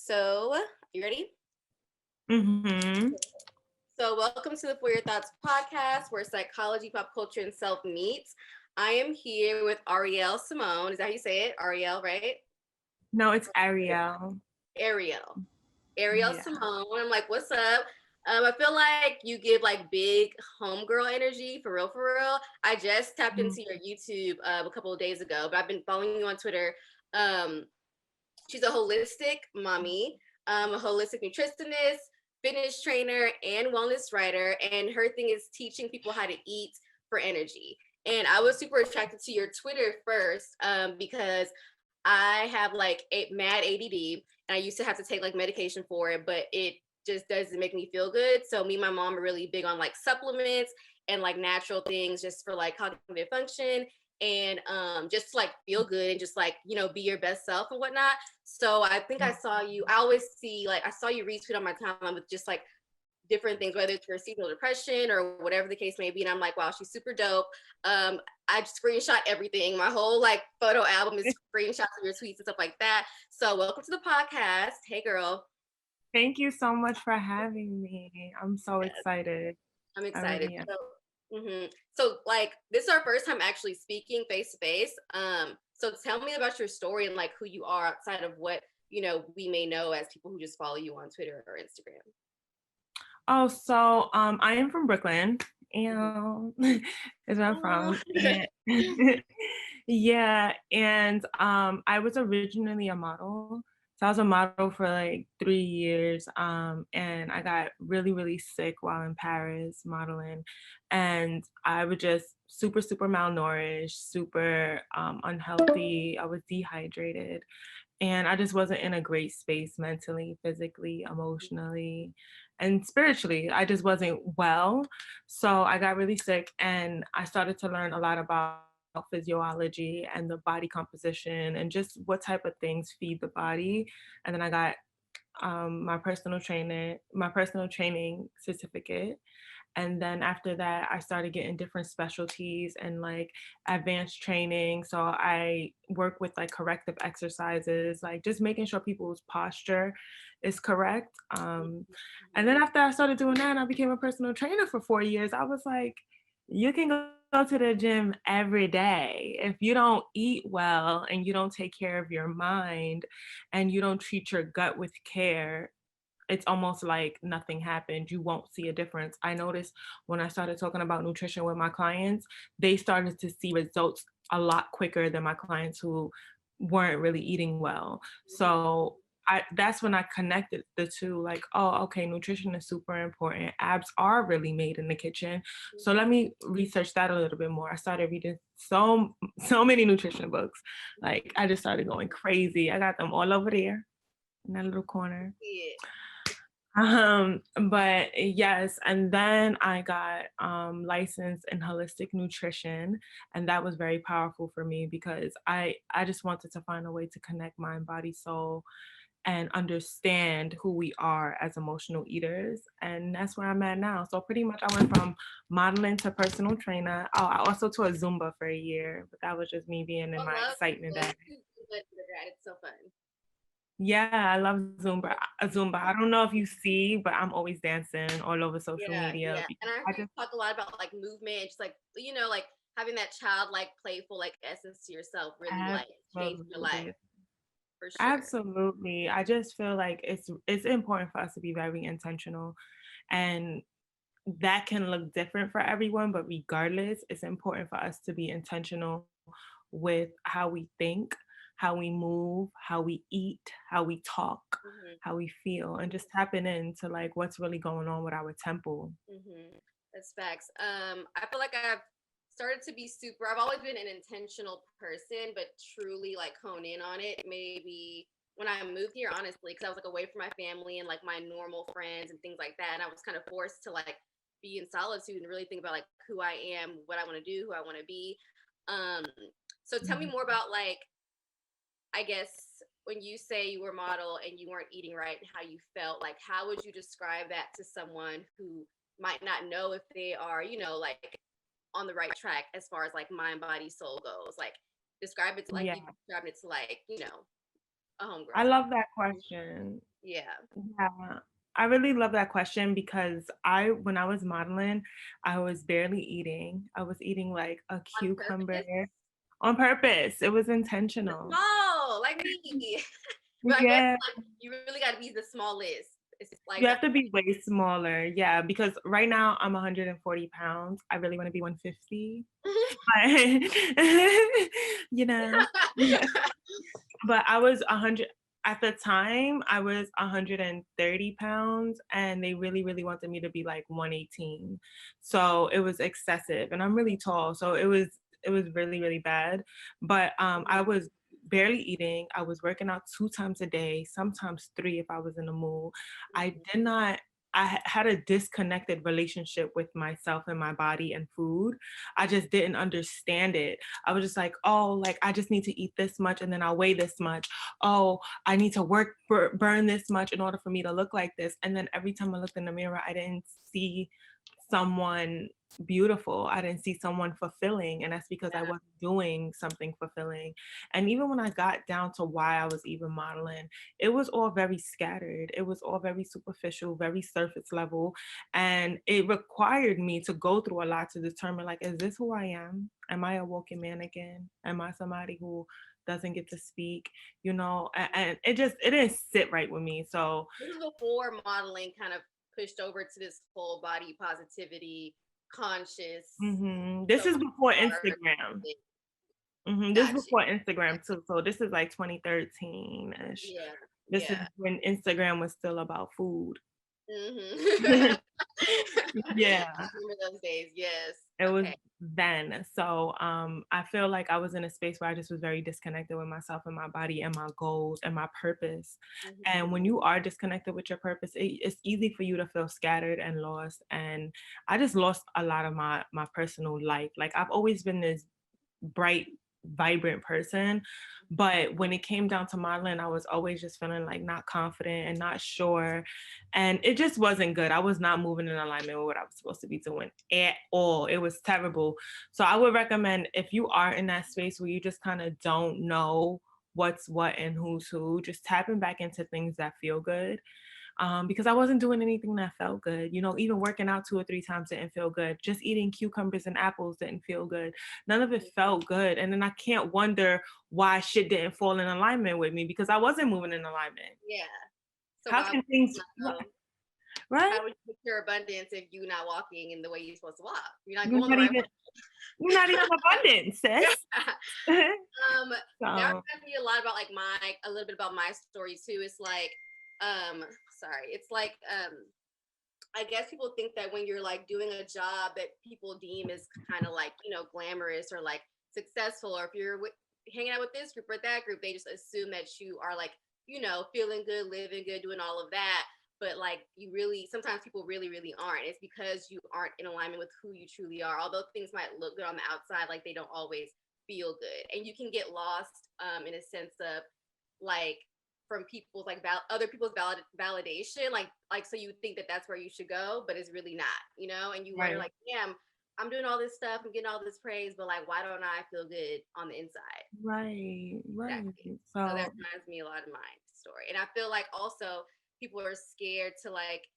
So, you ready? Mm-hmm. So, welcome to the For Your Thoughts podcast where psychology, pop culture, and self meets. I am here with Arielle Simone. Is that how you say it? Arielle, right? No, it's Arielle. Arielle. Arielle Yeah. Simone. I'm like, what's up? I feel like you give like big homegirl energy for real, for real. I just tapped Mhm. into your YouTube a couple of days ago, but I've been following you on Twitter. Um, She's a holistic mommy, a holistic nutritionist, fitness trainer, and wellness writer. And her thing is teaching people how to eat for energy. And I was super attracted to your Twitter first because I have like a mad ADD, and I used to have to take like medication for it, but it just doesn't make me feel good. So me and my mom are really big on like supplements and like natural things just for like cognitive function and just to, like feel good and just like be your best self and whatnot. So I think I saw you. I always see like I saw you retweet on my timeline with just like different things, whether it's for seasonal depression or whatever the case may be. And I'm like, wow, she's super dope. I screenshot everything. My whole like photo album is screenshots of your tweets and stuff like that. So welcome to the podcast. Hey girl. Thank you so much for having me. I'm so Yes, excited. I'm I excited. really am. So like this is our first time actually speaking face to face. So tell me about your story and like who you are outside of what we may know as people who just follow you on Twitter or Instagram. Oh, so I am from Brooklyn, Mhm. and is where I'm Oh. from. And yeah, and I was originally a model. So I was a model for like 3 years. And I got really, really sick while in Paris modeling. And I was just super, super malnourished, super unhealthy. I was dehydrated. And I just wasn't in a great space mentally, physically, emotionally, and spiritually. I just wasn't well. So I got really sick and I started to learn a lot about physiology and the body composition and just what type of things feed the body. And then I got my personal training certificate. And then after that, I started getting different specialties and like advanced training. So I work with like corrective exercises, like just making sure people's posture is correct. And then after I started doing that and I became a personal trainer for 4 years, I was like, you can go to the gym every day. If you don't eat well and you don't take care of your mind and you don't treat your gut with care, it's almost like nothing happened. You won't see a difference. I noticed when I started talking about nutrition with my clients, they started to see results a lot quicker than my clients who weren't really eating well. So that's when I connected the two, like, oh, okay, nutrition is super important. Abs are really made in the kitchen. So let me research that a little bit more. I started reading so many nutrition books. Like I just started going crazy. I got them all over there in that little corner. Yeah. But yes, and then I got licensed in holistic nutrition, and that was very powerful for me because I just wanted to find a way to connect mind, body, soul, and understand who we are as emotional eaters, and that's where I'm at now. So pretty much, I went from modeling to personal trainer. Oh, I also taught Zumba for a year, but that was just me being in I my love excitement Zumba. that. It's so fun. Yeah, I love Zumba. Zumba. I don't know if you see, but I'm always dancing all over social Yeah, media yeah. And because I heard I you just talk a lot about like movement, just like like having that childlike, playful like essence to yourself really like changed your life absolutely, for sure. absolutely. I just feel like it's important for us to be very intentional, and that can look different for everyone. But regardless, it's important for us to be intentional with how we think, how we move, how we eat, how we talk, hmm how we feel, and just tapping into like what's really going on with our temple. That's facts. I feel like I've started to be super. I've always been an intentional person, but truly like hone in on it. Maybe when I moved here, honestly, because I was like away from my family and like my normal friends and things like that, and I was kind of forced to like be in solitude and really think about like who I am, what I want to do, who I want to be. Um, so tell me Mhm. more about like I guess when you say you were a model and you weren't eating right and how you felt, like how would you describe that to someone who might not know if they are, like on the right track as far as like mind, body, soul goes? Like describe it to like Yeah. you described it to like, a I homegirl. love that question. Yeah. Yeah. I really love that question because when I was modeling, I was barely eating. I was eating like a On cucumber purpose. on purpose. It was intentional. Small, like me. But I guess Yeah. like you really got to be the smallest. It's like You have to be way smaller. Yeah. Because right now I'm 140 pounds. I really want to be 150. But, you know, but I was 100 at the time. I was 130 pounds, and they really, really wanted me to be like 118. So it was excessive, and I'm really tall, so it was really, really bad. But I was barely eating. I was working out 2 times a day, sometimes three if I was in the mood. I did not. Had a disconnected relationship with myself and my body and food. I just didn't understand it. I was just like, oh, like I just need to eat this much and then I'll weigh this much. Oh, I need to burn this much in order for me to look like this. And then every time I looked in the mirror, I didn't see someone beautiful. I didn't see someone fulfilling. And that's because I wasn't doing something fulfilling. And even when I got down to why I was even modeling, it was all very scattered. It was all very superficial, very surface level. And it required me to go through a lot to determine, like, is this who I am? Am I a walking mannequin? Am I somebody who doesn't get to speak? And it didn't sit right with me. So this is before modeling kind of pushed over to this whole body positivity conscious. this is before Art. Instagram. This is Got you. before Instagram too. So this is like 2013-ish. Yeah. This is Yeah. when Instagram was still about food. I Yeah, remember those days. Yes. it was Okay. then. So I feel like I was in a space where I just was very disconnected with myself and my body and my goals and my purpose. And when you are disconnected with your purpose, it's easy for you to feel scattered and lost. And I just lost a lot of my personal life. Like I've always been this bright, vibrant person. But when it came down to modeling, I was always just feeling like not confident and not sure. And it just wasn't good. I was not moving in alignment with what I was supposed to be doing at all. It was terrible. So I would recommend, if you are in that space where you just kind of don't know what's what and who's who, just tapping back into things that feel good. Because I wasn't doing anything that felt good. Even working out 2 or 3 times didn't feel good. Just eating cucumbers and apples didn't feel good. None of it felt good. And then I can't wonder why shit didn't fall in alignment with me because I wasn't moving in alignment. Yeah. So How why can would things, you not know? right? How would you secure abundance if you're not walking in the way you're supposed to walk? You're not You're going the not right even, you're not even abundant, way. sis. That So, reminds me a lot about like a little bit about my story too. It's like, sorry, it's like, I guess people think that when you're like doing a job that people deem as kind of like, glamorous or like successful, or if you're hanging out with this group or that group, they just assume that you are like, feeling good, living good, doing all of that. But like sometimes people really, really aren't. It's because you aren't in alignment with who you truly are. Although things might look good on the outside, like they don't always feel good. And you can get lost in a sense of like, from people's like other people's validation, like so you think that that's where you should go, but it's really not, and you wonder right, like, damn, I'm doing all this stuff, I'm getting all this praise, but like, why don't I feel good on the inside? right, right. Exactly. So So, that reminds me a lot of my story, and I feel like also people are scared to like,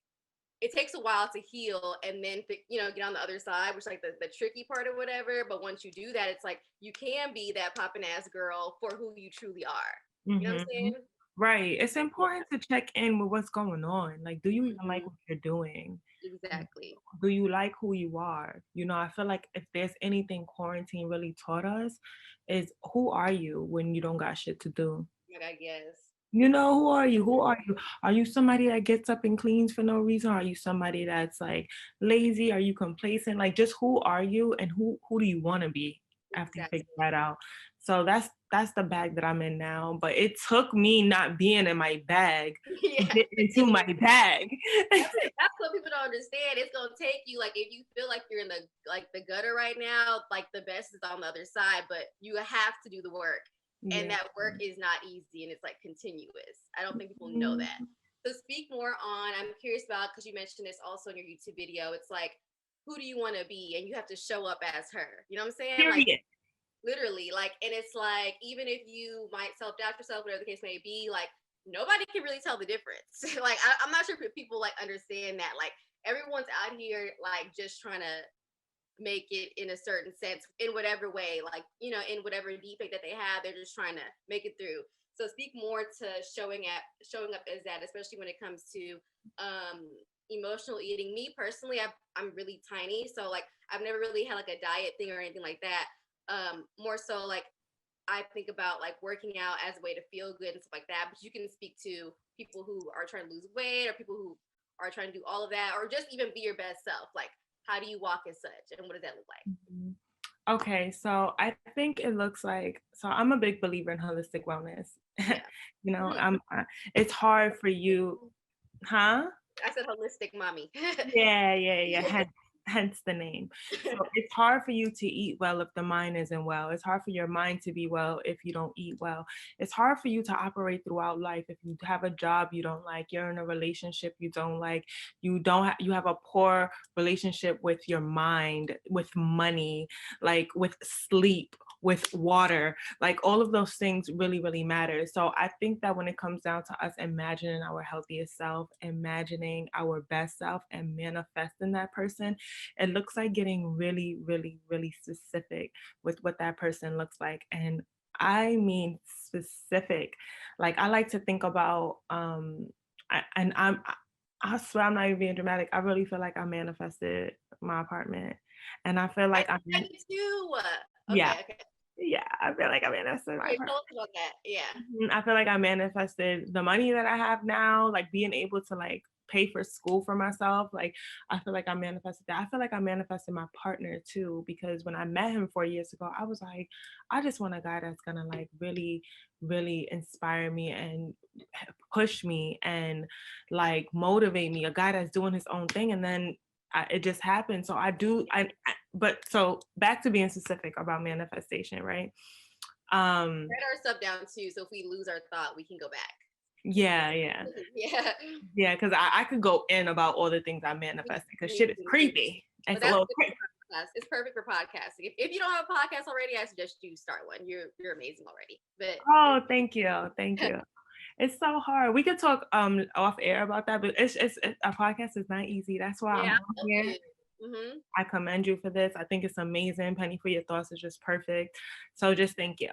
it takes a while to heal and then get on the other side, which like the tricky part or whatever. But once you do that, it's like you can be that poppin' ass girl for who you truly are. You know what I'm mhm. saying? Right. It's important to check in with what's going on. Like, do you even like Mhm. what you're doing? Exactly. Do you like who you are? I feel like if there's anything quarantine really taught us is who are you when you don't got shit to do? Like, I guess. Who are you? Who are you? Are you somebody that gets up and cleans for no reason? Are you somebody that's like lazy? Are you complacent? Like just who are you and who do you want to be after you figure Exactly. that out? So that's the bag that I'm in now. But it took me not being in my bag to Yeah. get into my bag. That's what people don't understand. It's gonna take you, like, if you feel like you're in the gutter right now, like the best is on the other side, but you have to do the work. And Yeah. that work is not easy and it's like continuous. I don't think people know that. Mhm. So speak more on, I'm curious about, because you mentioned this also in your YouTube video. It's like, who do you want to be? And you have to show up as her. You know what I'm saying? Like, Period. literally. Like, and it's like, even if you might self-doubt yourself, whatever the case may be, like, nobody can really tell the difference. Like, I'm not sure if people like understand that. Like, everyone's out here like just trying to make it in a certain sense in whatever way, like, in whatever defect that they have, they're just trying to make it through. So speak more to showing up as that, especially when it comes to um emotional eating. Me personally, I'm really tiny, so like I've never really had like a diet thing or anything like that. More so like I think about like working out as a way to feel good and stuff like that. But you can speak to people who are trying to lose weight, or people who are trying to do all of that, or just even be your best self. Like, how do you walk as such, and what does that look like? Mhm. Okay, so I think it looks like, so I'm a big believer in holistic wellness. Yeah. You know, Mhm. it's hard for you, huh? I said holistic mommy. Yeah. Hence the name. So it's hard for you to eat well if the mind isn't well. It's hard for your mind to be well if you don't eat well. It's hard for you to operate throughout life if you have a job you don't like, you're in a relationship you don't like, you have a poor relationship with your mind, with money, like with sleep, with water, like all of those things really matter. So I think that when it comes down to us imagining our healthiest self, imagining our best self and manifesting that person, it looks like getting really specific with what that person looks like. And I mean specific. Like I like to think about I swear I'm not even being dramatic. I really feel like I manifested my apartment. And I feel I like think I do too. yeah, Okay. yeah, I feel like I manifested my Okay, apartment. tell us about that. Yeah. I feel like I manifested the money that I have now, like being able to like pay for school for myself. Like I feel like I manifested that. I feel like I manifested my partner too, because when I met him 4 years ago, I was like, I just want a guy that's gonna like really inspire me and push me and like motivate me. A guy that's doing his own thing, and then it just happened. So I do. But so back to being specific about manifestation, right? Write our stuff down too, so if we lose our thought, we can go back. Yeah. Yeah. Yeah, because I could go in about all the things I manifested because Me shit is too. creepy. But It's a that's little good creepy. for podcast. It's perfect for podcasting. If you don't have a podcast already, I suggest you start one. You're amazing already. But Oh, thank you. Thank you. It's so hard. We could talk off air about that, but a podcast is not easy. That's why I'm yeah, on I love here. you. Mm-hmm. I commend you for this. I think it's amazing. Pennie, for your thoughts is just perfect. So just thank you.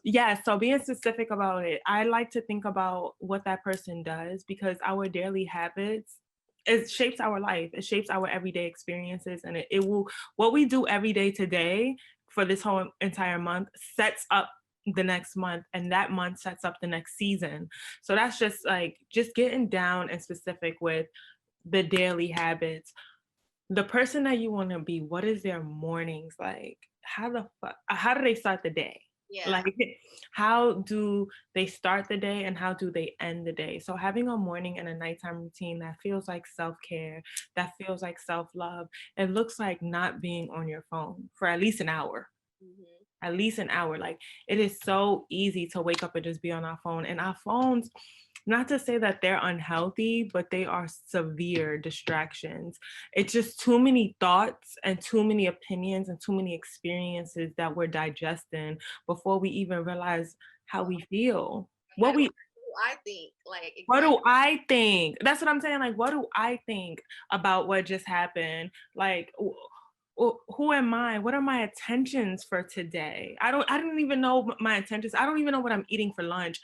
Yeah, so being specific about it, I like to think about what that person does because our daily habits, it shapes our life. It shapes our everyday experiences, and it will, what we do every day today for this whole entire month sets up the next month, and that month sets up the next season. So that's just like just getting down and specific with the daily habits, the person that you want to be. What is their mornings like? How do they start the day? Yeah. Like how do they start the day and how do they end the day? So having a morning and a nighttime routine that feels like self-care, that feels like self-love, it looks like not being on your phone for at least an hour. Mm-hmm. At least an hour. Like it is so easy to wake up and just be on our phone. And our phones, not to say that they're unhealthy, but they are severe distractions. It's just too many thoughts and too many opinions and too many experiences that we're digesting before we even realize how we feel. How What do we I think? Like, what exactly. do I think? That's what I'm saying. Like, what do I think about what just happened? Like, who am I? What are my intentions for today? I don't even know my intentions. I don't even know what I'm eating for lunch,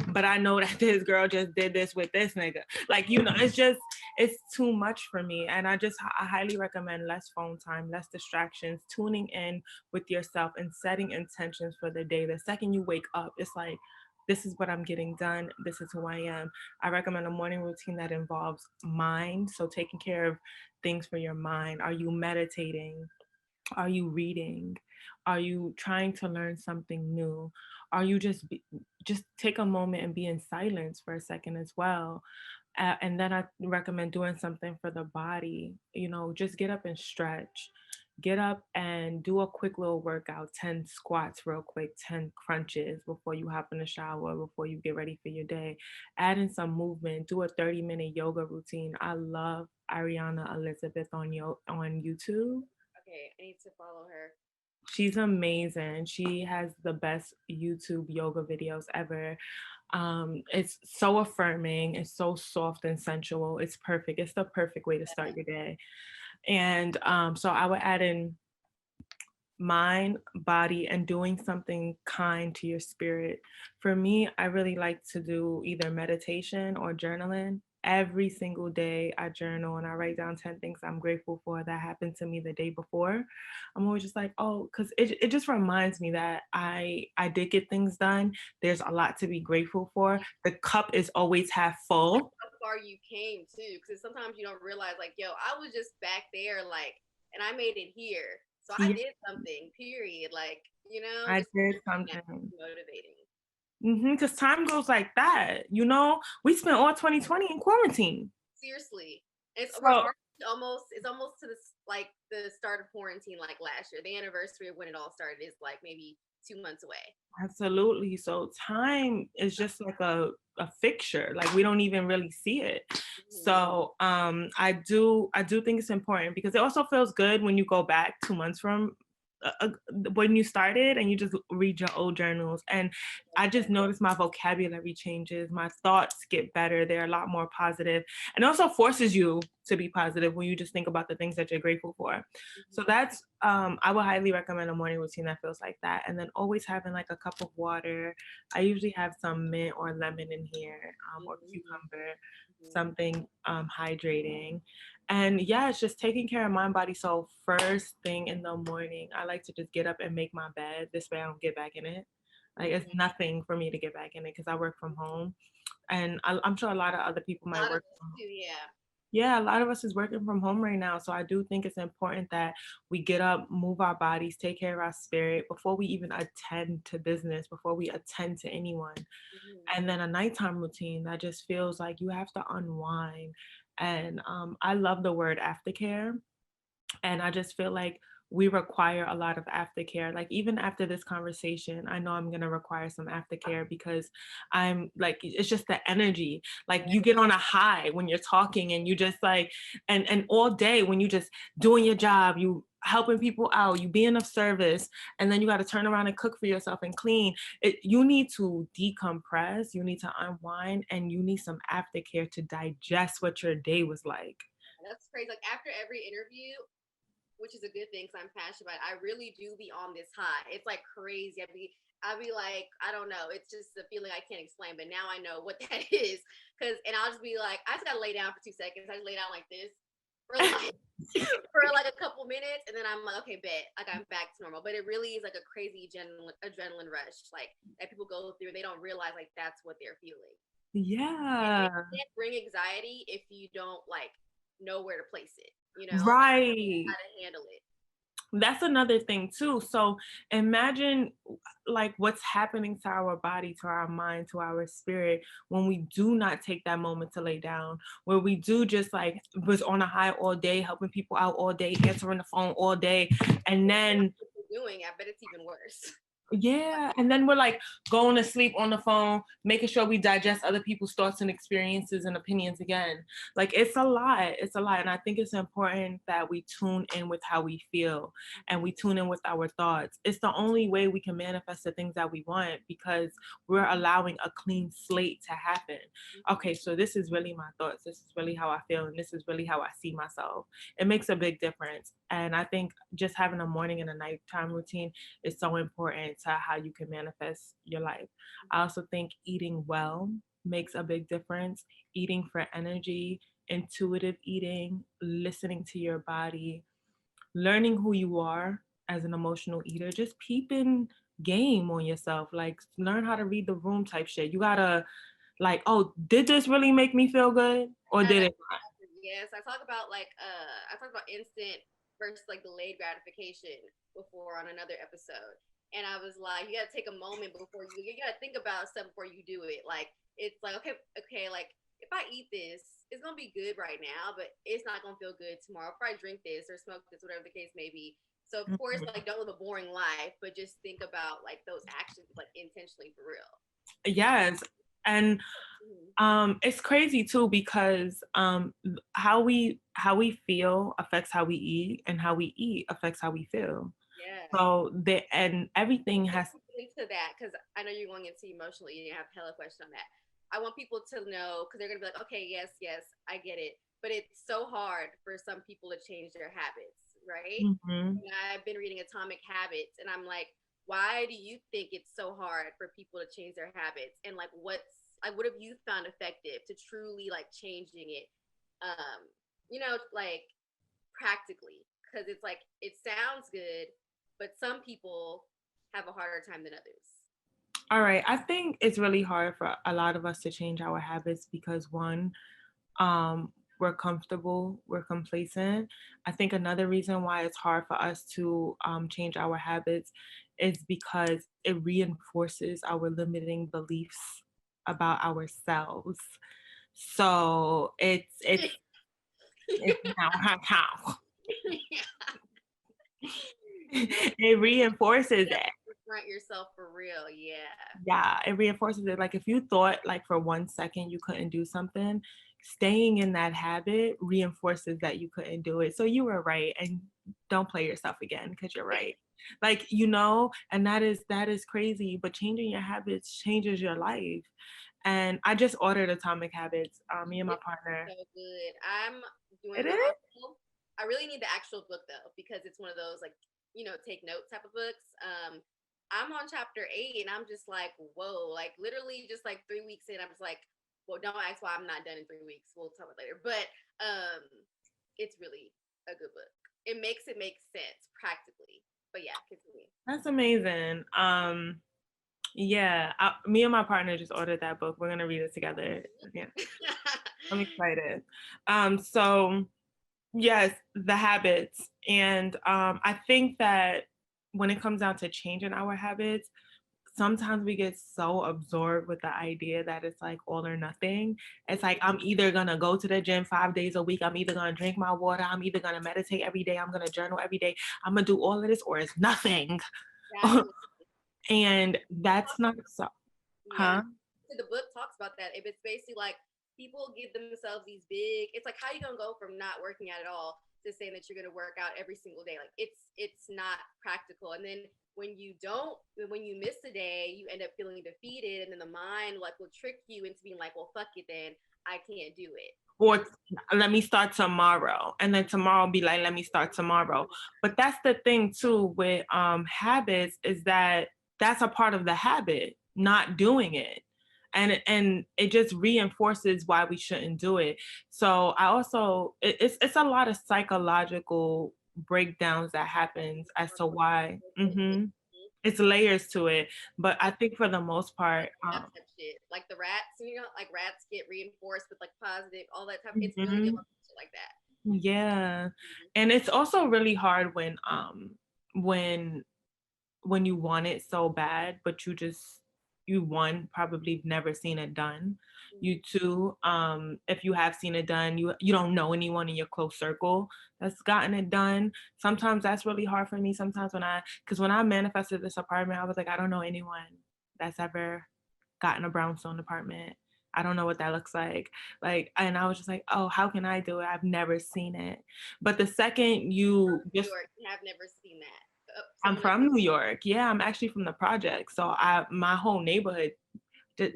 but I know that this girl just did this with this nigga. Like, it's too much for me. And I highly recommend less phone time, less distractions, tuning in with yourself and setting intentions for the day. The second you wake up, it's like, this is what I'm getting done. This is who I am. I recommend a morning routine that involves mind. So taking care of things for your mind. Are you meditating? Are you reading? Are you trying to learn something new? Are you just take a moment and be in silence for a second as well? And then I recommend doing something for the body. Just get up and stretch. Get up and do a quick little workout, 10 squats real quick, 10 crunches before you hop in the shower, before you get ready for your day. Add in some movement, do a 30-minute yoga routine. I love Ariana Elizabeth on YouTube. Okay, I need to follow her. She's amazing. She has the best YouTube yoga videos ever. It's so affirming. It's so soft and sensual. It's perfect. It's the perfect way to start your day. And so I would add in mind, body, and doing something kind to your spirit. For me, I really like to do either meditation or journaling. Every single day I journal and I write down 10 things I'm grateful for that happened to me the day before. I'm always just like, oh, because it just reminds me that I did get things done. There's a lot to be grateful for. The cup is always half full. How far you came too, because sometimes you don't realize, like, yo, I was just back there, like, and I made it here. So I Yeah, did something, period. Like, I just did that something. motivating. Because time goes like that. We spent all 2020 in quarantine. Seriously. We're So already almost, it's almost to this, like, the start of quarantine, like last year. The anniversary of when it all started is like maybe 2 months away. absolutely. So time is just like a fixture. Like we don't even really see it. So I do think it's important because it also feels good when you go back 2 months from uh, when you started and you just read your old journals, and I just noticed my vocabulary changes, my thoughts get better, they're a lot more positive, and also forces you to be positive when you just think about the things that you're grateful for. So that's I would highly recommend a morning routine that feels like that, and then always having like a cup of water. I usually have some mint or lemon in here, or cucumber, something hydrating. And yeah, it's just taking care of mind, body, soul first thing in the morning. I like to just get up and make my bed. This way I don't get back in it. Like it's nothing for me to get back in it because I work from home. And I'm sure a lot of other people A might lot of work us from home. too, yeah. Yeah, a lot of us is working from home right now. So I do think it's important that we get up, move our bodies, take care of our spirit before we even attend to business, before we attend to anyone. And then a nighttime routine that just feels like you have to unwind. And I love the word aftercare. And I just feel like we require a lot of aftercare. Like even after this conversation, I know I'm gonna require some aftercare because I'm like, it's just the energy. Like you get on a high when you're talking and you just like, and all day when you just doing your job, you helping people out, you being of service, and then you got to turn around and cook for yourself and clean. You need to decompress, you need to unwind, and you need some aftercare to digest what your day was like. That's crazy. Like after every interview, which is a good thing because I'm passionate about it, I really do be on this high. It's like crazy. I'd be like, I don't know. It's just a feeling I can't explain, but now I know what that is. And I'll just be like, I just gotta lay down for 2 seconds. I just lay down like this for like for like a couple minutes, and then I'm like, okay, bet, like I'm back to normal. But it really is like a crazy adrenaline rush, like that people go through. They don't realize like that's what they're feeling, and it Yeah. can't bring anxiety if you don't like know where to place it. Like Right. how to handle it. That's another thing too. So imagine like what's happening to our body, to our mind, to our spirit when we do not take that moment to lay down, where we do just like was on a high all day, helping people out all day, answering the phone all day. And then What you're doing, I bet it's even worse. yeah, and then we're like going to sleep on the phone, making sure we digest other people's thoughts and experiences and opinions again. Like it's a lot. It's a lot. And I think it's important that we tune in with how we feel and we tune in with our thoughts. It's the only way we can manifest the things that we want because we're allowing a clean slate to happen. Okay, so this is really my thoughts. This is really how I feel. And this is really how I see myself. It makes a big difference. And I think just having a morning and a nighttime routine is so important to how you can manifest your life. I also think eating well makes a big difference. Eating for energy, intuitive eating, listening to your body, learning who you are as an emotional eater, just peeping game on yourself. Like learn how to read the room type shit. You gotta like, oh, did this really make me feel good? Or did it not? Yes, I talked about instant versus like delayed gratification before on another episode. And I was like, you gotta take a moment before you gotta think about stuff before you do it. Like it's like, okay, like if I eat this, it's gonna be good right now, but it's not gonna feel good tomorrow. If I drink this or smoke this, whatever the case may be. So of course, Mhm. like don't live a boring life, but just think about like those actions like intentionally for real. Yes. And it's crazy too because how we feel affects how we eat, and how we eat affects how we feel. Yeah. So and everything has. Into that, because I know you're going into emotional eating. I have a hella question on that. I want people to know, because they're gonna be like, okay, yes, yes, I get it, but it's so hard for some people to change their habits, right? Mhm. And I've been reading Atomic Habits, and I'm like, why do you think it's so hard for people to change their habits? And like, what have you found effective to truly like changing it? Um, like practically, because it's like it sounds good, but some people have a harder time than others. All right. I think it's really hard for a lot of us to change our habits because one, we're comfortable, we're complacent. I think another reason why it's hard for us to change our habits is because it reinforces our limiting beliefs about ourselves. So it's now how it reinforces You have it. to confront yourself for real. Yeah. Yeah, it reinforces it. Like if you thought like for 1 second you couldn't do something, staying in that habit reinforces that you couldn't do it. So you were right, and don't play yourself again because you're right. Like, and that is crazy, but changing your habits changes your life. And I just ordered Atomic Habits. Me and my It's partner. so good. I'm doing It the is? audio. I really need the actual book though, because it's one of those like, take notes type of books. I'm on chapter 8 and I'm just like, whoa, like literally just like 3 weeks in, I'm just like, well, don't ask why I'm not done in 3 weeks. We'll talk about it later. But it's really a good book. It makes it make sense practically. But yeah, continue. That's amazing. Yeah, me and my partner just ordered that book. We're gonna read it together. Yeah, I'm excited. So yes, the habits. And I think that when it comes down to changing our habits, sometimes we get so absorbed with the idea that it's like all or nothing. It's like, I'm either gonna go to the gym 5 days a week, I'm either gonna drink my water, I'm either gonna meditate every day, I'm gonna journal every day, I'm gonna do all of this, or it's nothing. Exactly. And that's not so, Yeah. huh? So the book talks about that. If it's basically like people give themselves these big, it's like how you gonna go from not working out at all to saying that you're gonna work out every single day. Like it's not practical. And then when you miss a day, you end up feeling defeated, and then the mind like will trick you into being like, well, fuck it, then I can't do it. You know Or let me start tomorrow, and then tomorrow be like, let me start tomorrow. But that's the thing too with habits, is that that's a part of the habit, not doing it, and it just reinforces why we shouldn't do it. So I also it's a lot of psychological breakdowns that happens as to why. It's layers to it, but I think for the most part, that type shit. Like the rats, like rats get reinforced with like positive, all that type. It's really good mhm. shit like that. Yeah. Mhm. And it's also really hard when when you want it so bad, but you one, probably never seen it done. You two, if you have seen it done, you don't know anyone in your close circle that's gotten it done. Sometimes that's really hard for me. Sometimes because when I manifested this apartment, I was like, I don't know anyone that's ever gotten a brownstone apartment. I don't know what that looks like. Like, and I was just like, oh, how can I do it? I've never seen it. But the second you New just, York, have never seen that. I'm Someone else. from New York. Yeah, I'm actually from the project. So my whole neighborhood,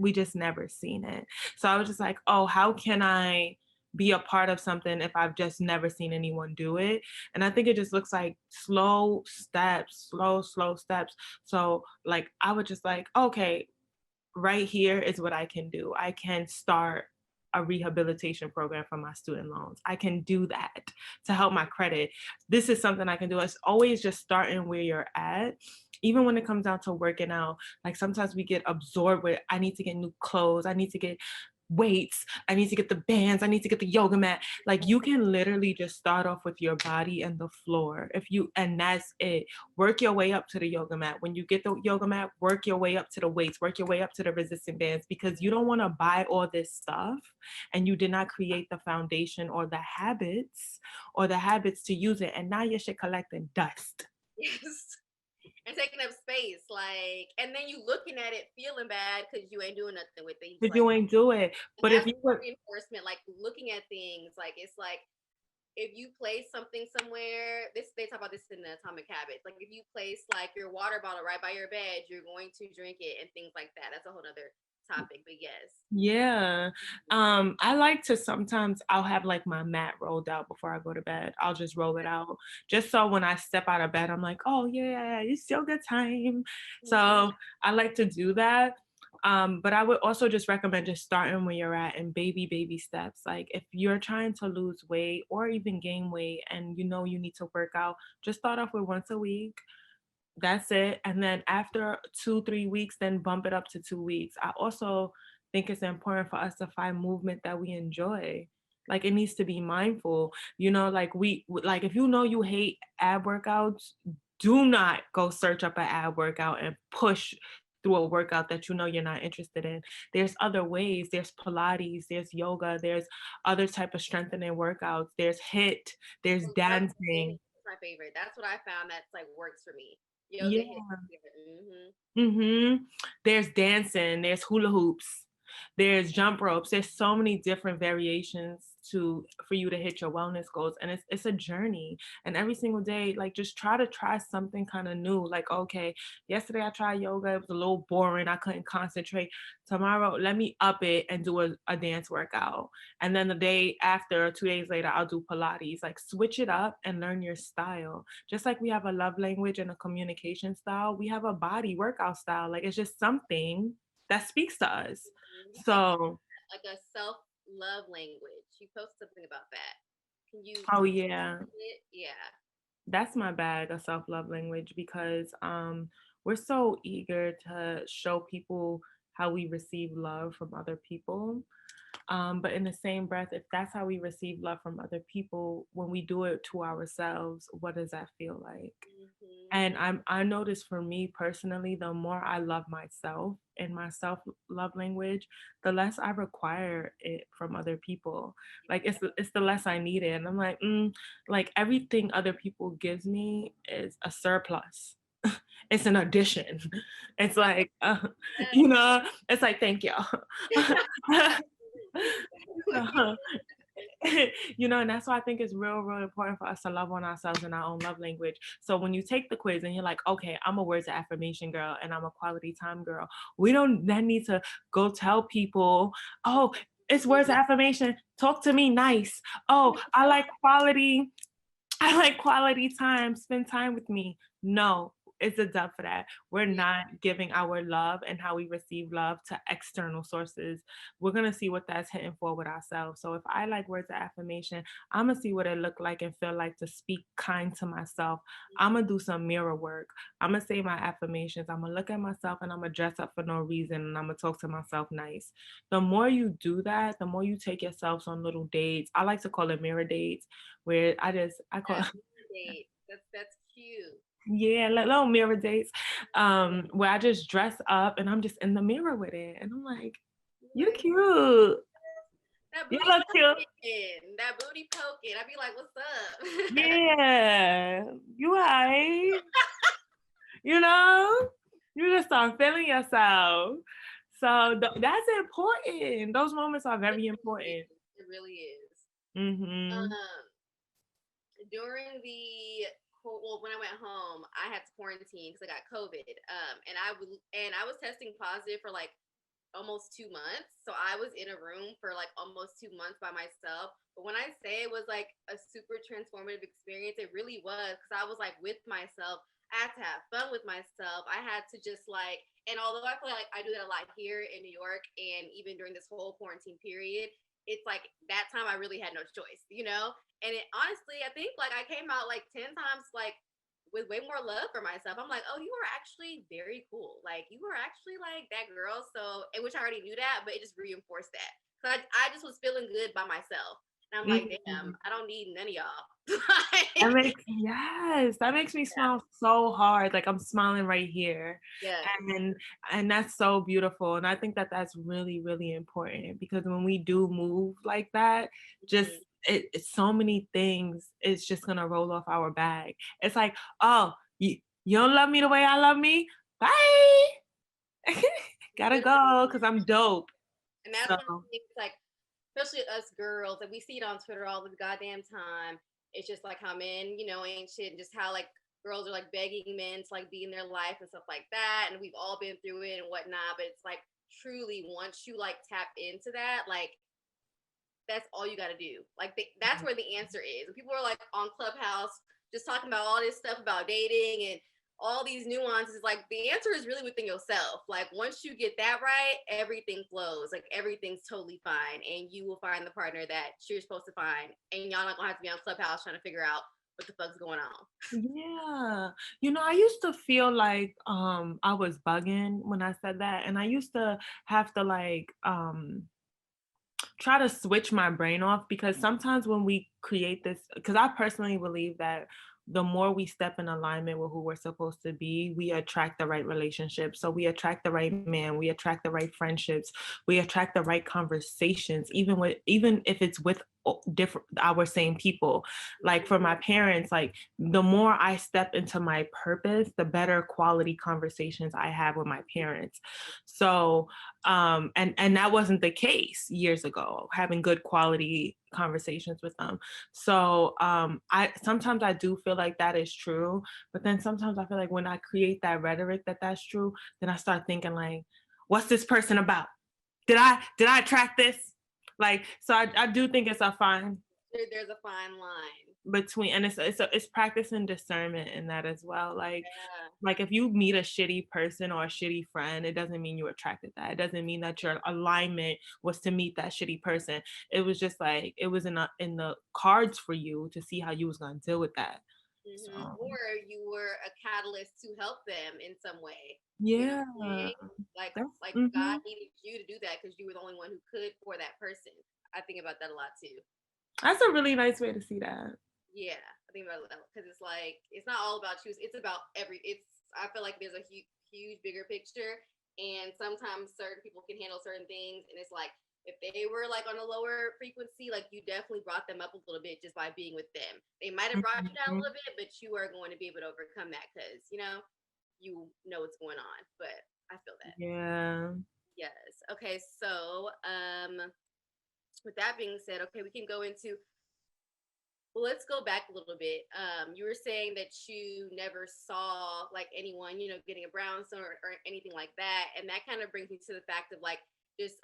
we just never seen it. So I was just like, oh, how can I be a part of something if I've just never seen anyone do it? And I think it just looks like slow steps, slow steps. So like, I would just like, okay, right here is what I can do. I can start a rehabilitation program for my student loans. I can do that to help my credit. This is something I can do. It's always just starting where you're at. Even when it comes down to working out, like sometimes we get absorbed with, I need to get new clothes, I need to get weights, I need to get the bands, I need to get the yoga mat. Like you can literally just start off with your body and the floor. And that's it. Work your way up to the yoga mat. When you get the yoga mat, work your way up to the weights, work your way up to the resistant bands, because you don't want to buy all this stuff and you did not create the foundation or the habits to use it. And now your shit collecting dust. Yes. And taking up space, like, and then you looking at it feeling bad because you ain't doing nothing with it. It's But like, you ain't do it. and But if that's you were reinforcement, like looking at things, like it's like if you place something somewhere, they talk about this in the Atomic Habits. Like if you place like your water bottle right by your bed, you're going to drink it and things like that. That's a whole other topic, but yes. Yeah. I like to sometimes I'll have like my mat rolled out before I go to bed. I'll just roll it out just so when I step out of bed, I'm like, oh yeah, it's yoga time. Mhm. So I like to do that. But I would also just recommend just starting where you're at and baby steps. Like if you're trying to lose weight or even gain weight and you know you need to work out, just start off with once a week. That's it. And then after 2, 3 weeks, then bump it up to 2 weeks. I also think it's important for us to find movement that we enjoy. Like it needs to be mindful. Like like if you know you hate ab workouts, do not go search up an ab workout and push through a workout that you know you're not interested in. There's other ways. There's Pilates, there's yoga, there's other type of strengthening workouts. There's HIIT, there's dancing. That's my favorite. That's what I found that's like works for me. Yoga Yeah. hit. Mm-hmm. There's dancing, there's hula hoops, there's jump ropes. There's so many different variations for you to hit your wellness goals, and it's a journey. And every single day, like just try something kind of new. Like, okay, yesterday I tried yoga, it was a little boring, I couldn't concentrate. Tomorrow, let me up it and do a dance workout. And then the day after, 2 days later, I'll do Pilates. Like switch it up and learn your style. Just like we have a love language and a communication style, we have a body workout style. Like it's just something that speaks to us. So, Like a self love language. You post something about that. Can you oh talk yeah, about it? Yeah. that's my bag of self-love language because we're so eager to show people how we receive love from other people. But in the same breath, if that's how we receive love from other people, when we do it to ourselves, what does that feel like? Mm-hmm. And I notice for me personally, the more I love myself and my self love language, the less I require it from other people. Like it's the less I need it, and I'm like everything other people gives me is a surplus. It's an addition. It's like it's like thank you. So, and that's why I think it's real important for us to love on ourselves in our own love language. So when you take the quiz and you're like, okay, I'm a words of affirmation girl and I'm a quality time girl, we don't then need to go tell people, oh, it's words of affirmation. Talk to me nice. Oh, I like quality time. Spend time with me. No, it's a dub for that. We're not giving our love and how we receive love to external sources. We're going to see what that's hitting for with ourselves. So if I like words of affirmation, I'm going to see what it look like and feel like to speak kind to myself. I'm going to do some mirror work. I'm going to say my affirmations. I'm going to look at myself and I'm going to dress up for no reason and I'm going to talk to myself nice. The more you do that, the more you take yourselves on little dates. I like to call it mirror dates where I call That's cute. yeah, little mirror dates, where I just dress up and I'm just in the mirror with it, and I'm like, "You Like, cute. that You booty look cute. poking. That booty poking. I'd be like, what's up? Yeah, you alright. You know, you just start feeling yourself. So that's important. Those moments are very important. It really is. Mhm. Um, during when I went home, I had to quarantine because I got COVID. And I was testing positive for like almost 2 months. So I was in a room for like almost 2 months by myself. But when I say it was like a super transformative experience, it really was because I was like with myself. I had to have fun with myself. I had to just like, and although I feel like I do that a lot here in New York and even during this whole quarantine period, it's like that time I really had no choice, you know? And it honestly, I think like I came out like 10 times like with way more love for myself. I'm like, oh, you are actually very cool. Like you were actually like that girl. So, and which I already knew that, but it just reinforced that. So I just was feeling good by myself. And I'm like, damn, Mhm. I don't need none of y'all. That makes me smile so hard. Like I'm smiling right here. Yeah. And that's so beautiful. And I think that that's really important because when we do move like that, just Mhm. it's so many things it's just gonna roll off our bag. It's like, oh, you don't love me the way I love me? Bye. Gotta go because I'm dope. And that's So one of the things like especially us girls, and we see it on Twitter all the goddamn time. It's just like how men, ain't shit, and just how like girls are like begging men to like be in their life and stuff like that. And we've all been through it and whatnot. But it's like truly once you like tap into that, like that's all you got to do. Like that's where the answer is. And people are like on Clubhouse just talking about all this stuff about dating and all these nuances. Like the answer is really within yourself. Like once you get that right, everything flows. Like everything's totally fine, and you will find the partner that you're supposed to find. And y'all not gonna have to be on Clubhouse trying to figure out what the fuck's going on. Yeah. I used to feel like I was bugging when I said that. And I used to have to like try to switch my brain off, because sometimes when we create this, because I personally believe that the more we step in alignment with who we're supposed to be, we attract the right relationships. So we attract the right man, we attract the right friendships, we attract the right conversations, even if it's with different our same people. Like for my parents, like the more I step into my purpose, the better quality conversations I have with my parents. So and that wasn't the case years ago, having good quality conversations with them. So I sometimes I do feel like that is true, but then sometimes I feel like when I create that rhetoric that that's true, then I start thinking like, what's this person about? Did I attract this? Like, so I do think it's a fine There's a fine line. between, and it's practicing discernment in that as well. Yeah. Like if you meet a shitty person or a shitty friend, it doesn't mean you attracted that. It doesn't mean that your alignment was to meet that shitty person. It was just like it was in the cards for you to see how you was gonna deal with that. So Or you were a catalyst to help them in some way. You know yeah, what I mean? Like that's like God needed you to do that because you were the only one who could for that person. I think about that a lot too. that's a really nice way to see that. Yeah, I think about that because it's like it's not all about you. It's about It's I feel like there's a huge bigger picture, and sometimes certain people can handle certain things, and it's like if they were like on a lower frequency, like you definitely brought them up a little bit just by being with them. They might have brought you down a Mhm. little bit, but you are going to be able to overcome that because you know what's going on. But I feel that. Yeah. Yes. Okay. So, with that being said, okay, we can go into well, let's go back a little bit. You were saying that you never saw like anyone, getting a brownstone or anything like that, and that kind of brings me to the fact of like just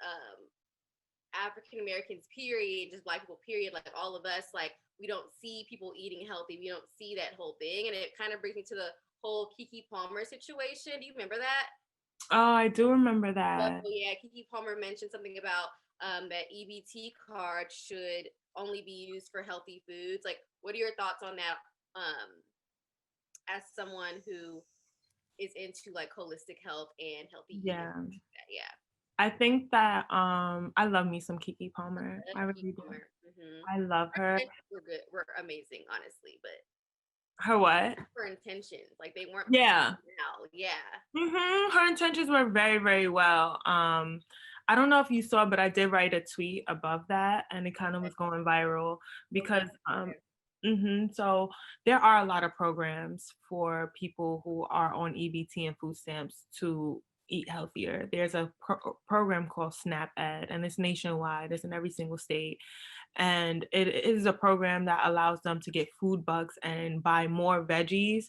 African Americans, period, just Black people, period, like all of us, like we don't see people eating healthy. We don't see that whole thing, and it kind of brings me to the whole Kiki Palmer situation. Do you remember that? Oh, I do remember Oh that. yeah, Kiki Palmer mentioned something about that EBT card should only be used for healthy foods. Like, what are your thoughts on that? Um, as someone who is into like holistic health and healthy eating, Yeah. yeah, I think that I love me some Kiki Palmer. I Kiki really do. Palmer. I love Her her. intentions were good, were amazing, honestly, but Her what? her intentions, like they weren't Yeah. now, yeah. Her intentions were very, very well. I don't know if you saw, but I did write a tweet above that, and it kind of Okay. was going viral Okay. because so there are a lot of programs for people who are on EBT and food stamps to eat healthier. There's a program called SNAP Ed, and it's nationwide. It's in every single state, and it is a program that allows them to get food bucks and buy more veggies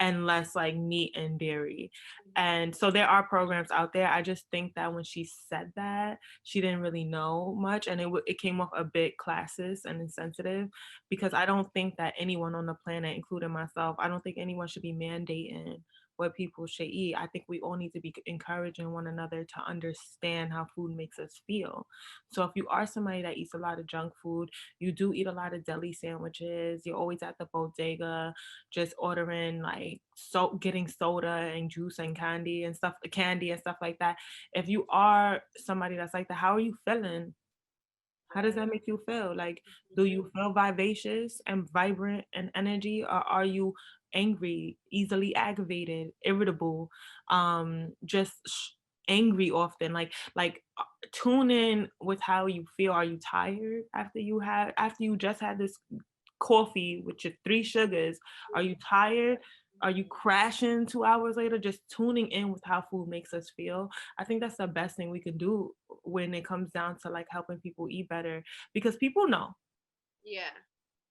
and less like meat and dairy. And so there are programs out there. I just think that when she said that, she didn't really know much, and it came off a bit classist and insensitive, because I don't think that anyone on the planet, including myself, I don't think anyone should be mandating what people should eat. I think we all need to be encouraging one another to understand how food makes us feel. So if you are somebody that eats a lot of junk food, you do eat a lot of deli sandwiches, you're always at the bodega, just ordering like getting soda and juice and candy and stuff like that. If you are somebody that's like that, how are you feeling? How does Right. that make you feel? Like, do you feel vivacious and vibrant and energy, or are you angry, easily aggravated, irritable, just angry often? Tune in with how you feel. Are you tired after you just had this coffee with your 3 sugars? Are you tired? Are you crashing 2 hours later? Just tuning in with how food makes us feel. I think that's the best thing we can do when it comes down to like helping people eat better, because people know. Yeah.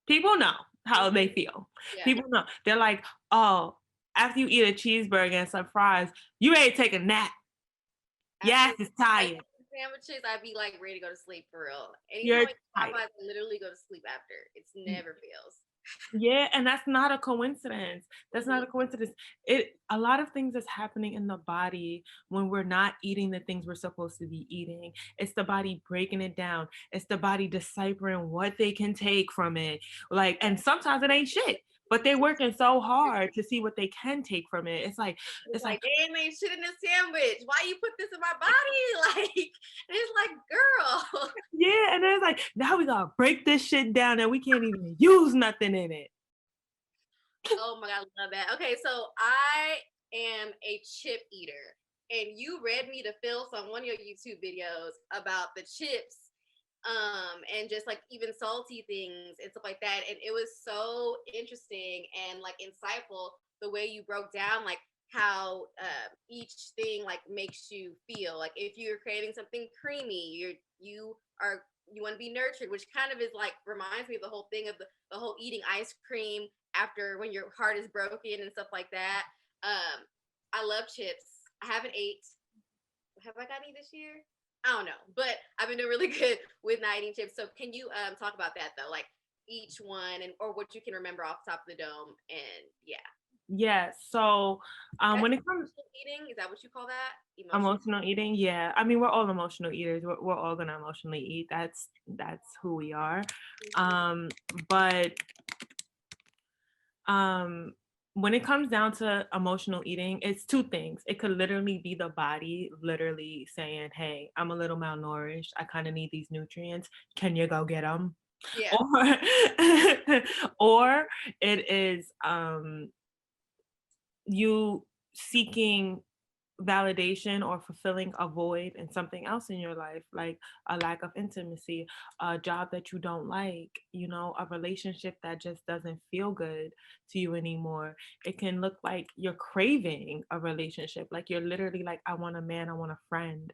People know how they feel. Yeah. People know. They're like, oh, after you eat a cheeseburger and some fries, you ready to take a nap. Yes, it's tired. Sandwiches, I'd be like ready to go to sleep for real. You're Anytime I tired. literally go to sleep after. It's never fails. Yeah, and that's not a coincidence. That's not a Mhm. coincidence. A lot of things is happening in the body when we're not eating the things we're supposed to be eating. It's the body breaking it down. It's the body deciphering what they can take from it. Like, and sometimes it ain't shit, but they're working so hard to see what they can take from it. It's It's like, like, damn, ain't shit in this sandwich. Why you put this in my body? Like, and it's like, girl. yeah, and then it's like, now we gotta break this shit down and we can't even use nothing in it. Oh my God, I love that. Okay, so I am a chip eater, and you read me to Phil on one of your YouTube videos about the chips, and just like even salty things and stuff like that. And it was so interesting and like insightful the way you broke down like how each thing like makes you feel. Like if you're craving something creamy, you want to be nurtured, which kind of is like reminds me of the whole thing of the whole eating ice cream after when your heart is broken and stuff like that. I love chips. I haven't ate. Have I got any this year? I don't know, but I've been doing really good with not eating chips. So can you talk about that though, like each one and or what you can remember off the top of the dome? And yeah, Yeah, so that's when it comes emotional eating. Is that what you call that? Emotional. emotional eating, yeah. I mean, we're all emotional eaters. We're all gonna emotionally eat. That's who we are. Mhm. But um, when it comes down to emotional eating, it's two things. It could literally be the body literally saying, "Hey, I'm a little malnourished. I kind of need these nutrients. Can you go get them?" Yeah. Or or it is you seeking validation or fulfilling a void in something else in your life, like a lack of intimacy, a job that you don't like, a relationship that just doesn't feel good to you anymore. It can look like you're craving a relationship, like you're literally like, I want a man, I want a friend,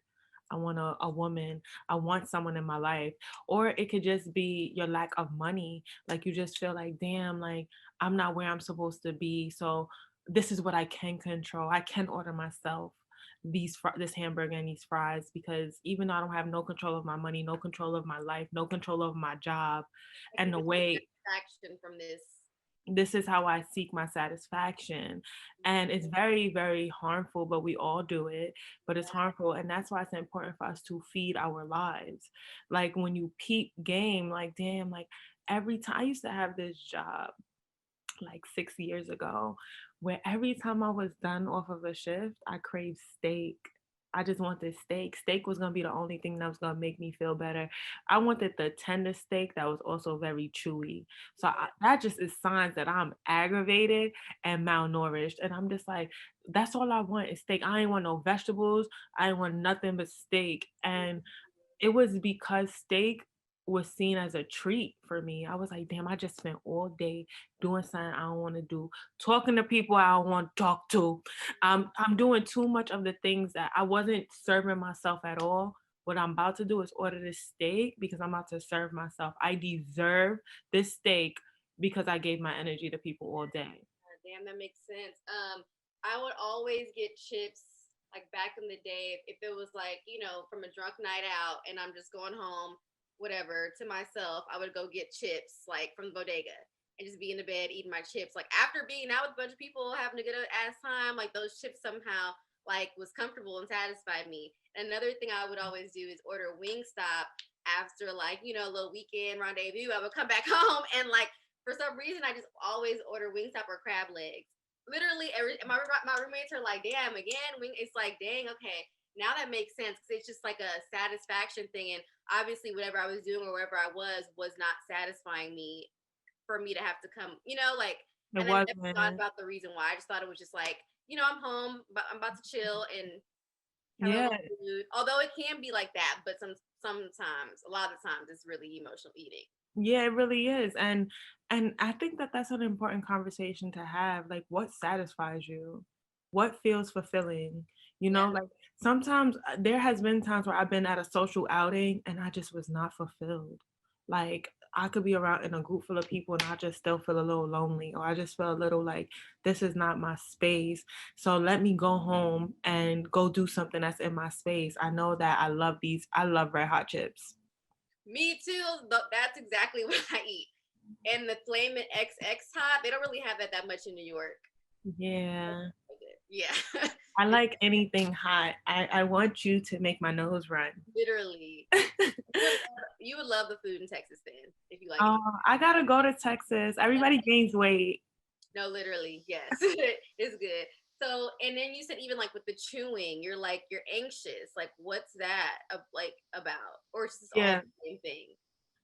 I want a woman, I want someone in my life. Or it could just be your lack of money, like you just feel like, damn, like I'm not where I'm supposed to be, so this is what I can control. I can order myself this hamburger and these fries, because even though I don't have no control of my money, no control of my life, no control of my job, I and can the get some way satisfaction from this. this is how I seek my satisfaction. And it's very, very harmful, but we all do it. But it's harmful. And that's why it's important for us to feed our lives. Like when you peep game, like, damn, like every time I used to have this job like 6 years ago, where every time I was done off of a shift, I craved steak. I just wanted steak. Steak was gonna be the only thing that was gonna make me feel better. I wanted the tender steak that was also very chewy. So that just is signs that I'm aggravated and malnourished. And I'm just like, that's all I want is steak. I ain't want no vegetables. I ain't want nothing but steak. And it was because steak was seen as a treat for me. I was like, damn, I just spent all day doing something I don't want to do, talking to people I don't want to talk to. I'm doing too much of the things that I wasn't serving myself at all. What I'm about to do is order this steak because I'm about to serve myself. I deserve this steak because I gave my energy to people all day. Damn, that makes sense. I would always get chips like back in the day if it was like, from a drunk night out and I'm just going home, whatever, to myself, I would go get chips like from the bodega and just be in the bed eating my chips. Like after being out with a bunch of people having a good ass time, like those chips somehow like was comfortable and satisfied me. And another thing I would always do is order Wingstop after like, a little weekend rendezvous. I would come back home and like for some reason, I just always order Wingstop or crab legs. Literally, my roommates are like, "Damn, again, wing." It's like, dang, okay, now that makes sense because it's just like a satisfaction thing. And obviously, whatever I was doing or wherever I was not satisfying me for me to have to come, like. It And I never thought wasn't. about the reason why. I just thought it was just like, I'm home, but I'm about to chill and have a Yeah. little food. Although it can be like that, but sometimes, a lot of the times, it's really emotional eating. Yeah, it really is. And I think that that's an important conversation to have. Like, what satisfies you? What feels fulfilling? You Yeah. know, like sometimes there has been times where I've been at a social outing and I just was not fulfilled. Like I could be around in a group full of people and I just still feel a little lonely, or I just feel a little like this is not my space. So let me go home and go do something that's in my space. I know that I love red hot chips. Me too. That's exactly what I eat. And the Flamin' XX hot, they don't really have that much in New York. Yeah. Yeah. I like anything hot. I want you to make my nose run. Literally. You would love the food in Texas then, if you like Oh, it. I gotta go to Texas. Everybody gains weight. No, literally, yes. It's good. So, and then you said even like with the chewing, you're like you're anxious. Like, what's that like about? Or it's just all Yeah. the same thing.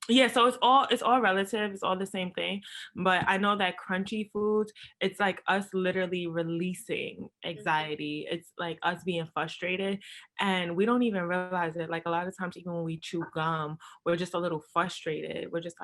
Yeah, so it's all relative, it's all the same thing. But I know that crunchy foods, it's like us literally releasing anxiety. It's like us being frustrated and we don't even realize it. Like a lot of times even when we chew gum, we're just a little frustrated. We're just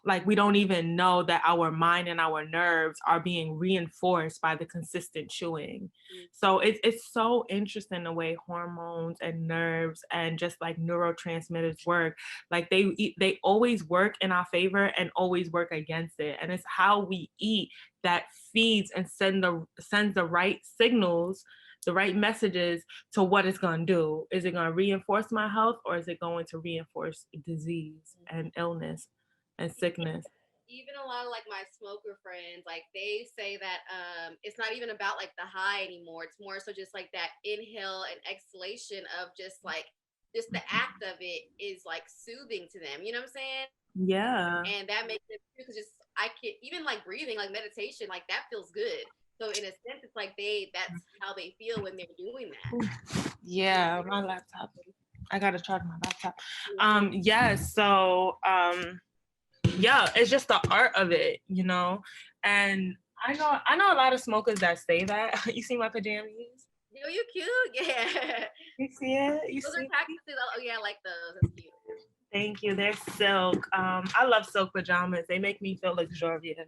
like we don't even know that our mind and our nerves are being reinforced by the consistent chewing. So it's so interesting the way hormones and nerves and just like neurotransmitters work. Like they always work in our favor and always work against it, and it's how we eat that feeds and sends the right signals, the right messages to what it's going to do. Is it going to reinforce my health, or is it going to reinforce disease and illness and sickness? Even a lot of like my smoker friends, like they say that it's not even about like the high anymore. It's more so just like that inhale and exhalation of just the act of it is like soothing to them. You know what I'm saying? Yeah, And that makes it because just I can even like breathing, like meditation, like that feels good. So in a sense, it's like that's how they feel when they're doing that. yeah, my laptop. I gotta charge my laptop. Yeah, so yeah, it's just the art of it, you know. And I know a lot of smokers that say that. You see my pajamas? Yo, you cute, yeah. You see it? You Those see are it? cactuses. Oh yeah, I like those. That's cute. Thank you. They're silk. I love silk pajamas. They make me feel luxurious.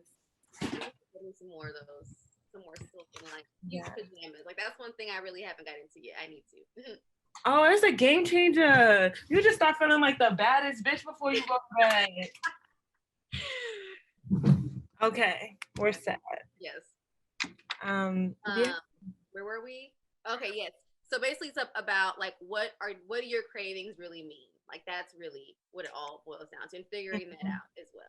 Give me some more of those. Some more silk and like cute Yeah. pajamas. Like that's one thing I really haven't got into yet. I need to. Oh, it's a game changer. You just start feeling like the baddest bitch before you go to bed. Okay, we're set. Yes. Yeah. Where were we? Okay, yes. So basically, it's about like what do your cravings really mean? Like that's really what it all boils down to, and figuring that out as well.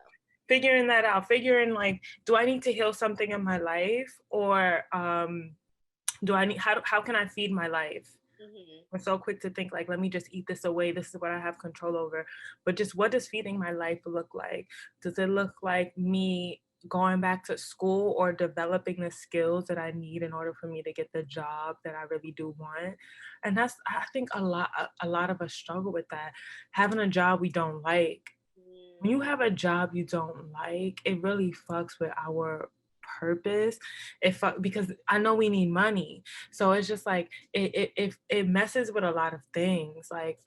Figuring that out, figuring like, do I need to heal something in my life, or do I need how can I feed my life? We're so quick to think like, let me just eat this away. This is what I have control over. But just what does feeding my life look like? Does it look like me going back to school or developing the skills that I need in order for me to get the job that I really do want? And that's, I think a lot of us struggle with that. Having a job we don't like. When you have a job you don't like, it really fucks with our purpose. Because I know we need money, so it's just like it messes with a lot of things, like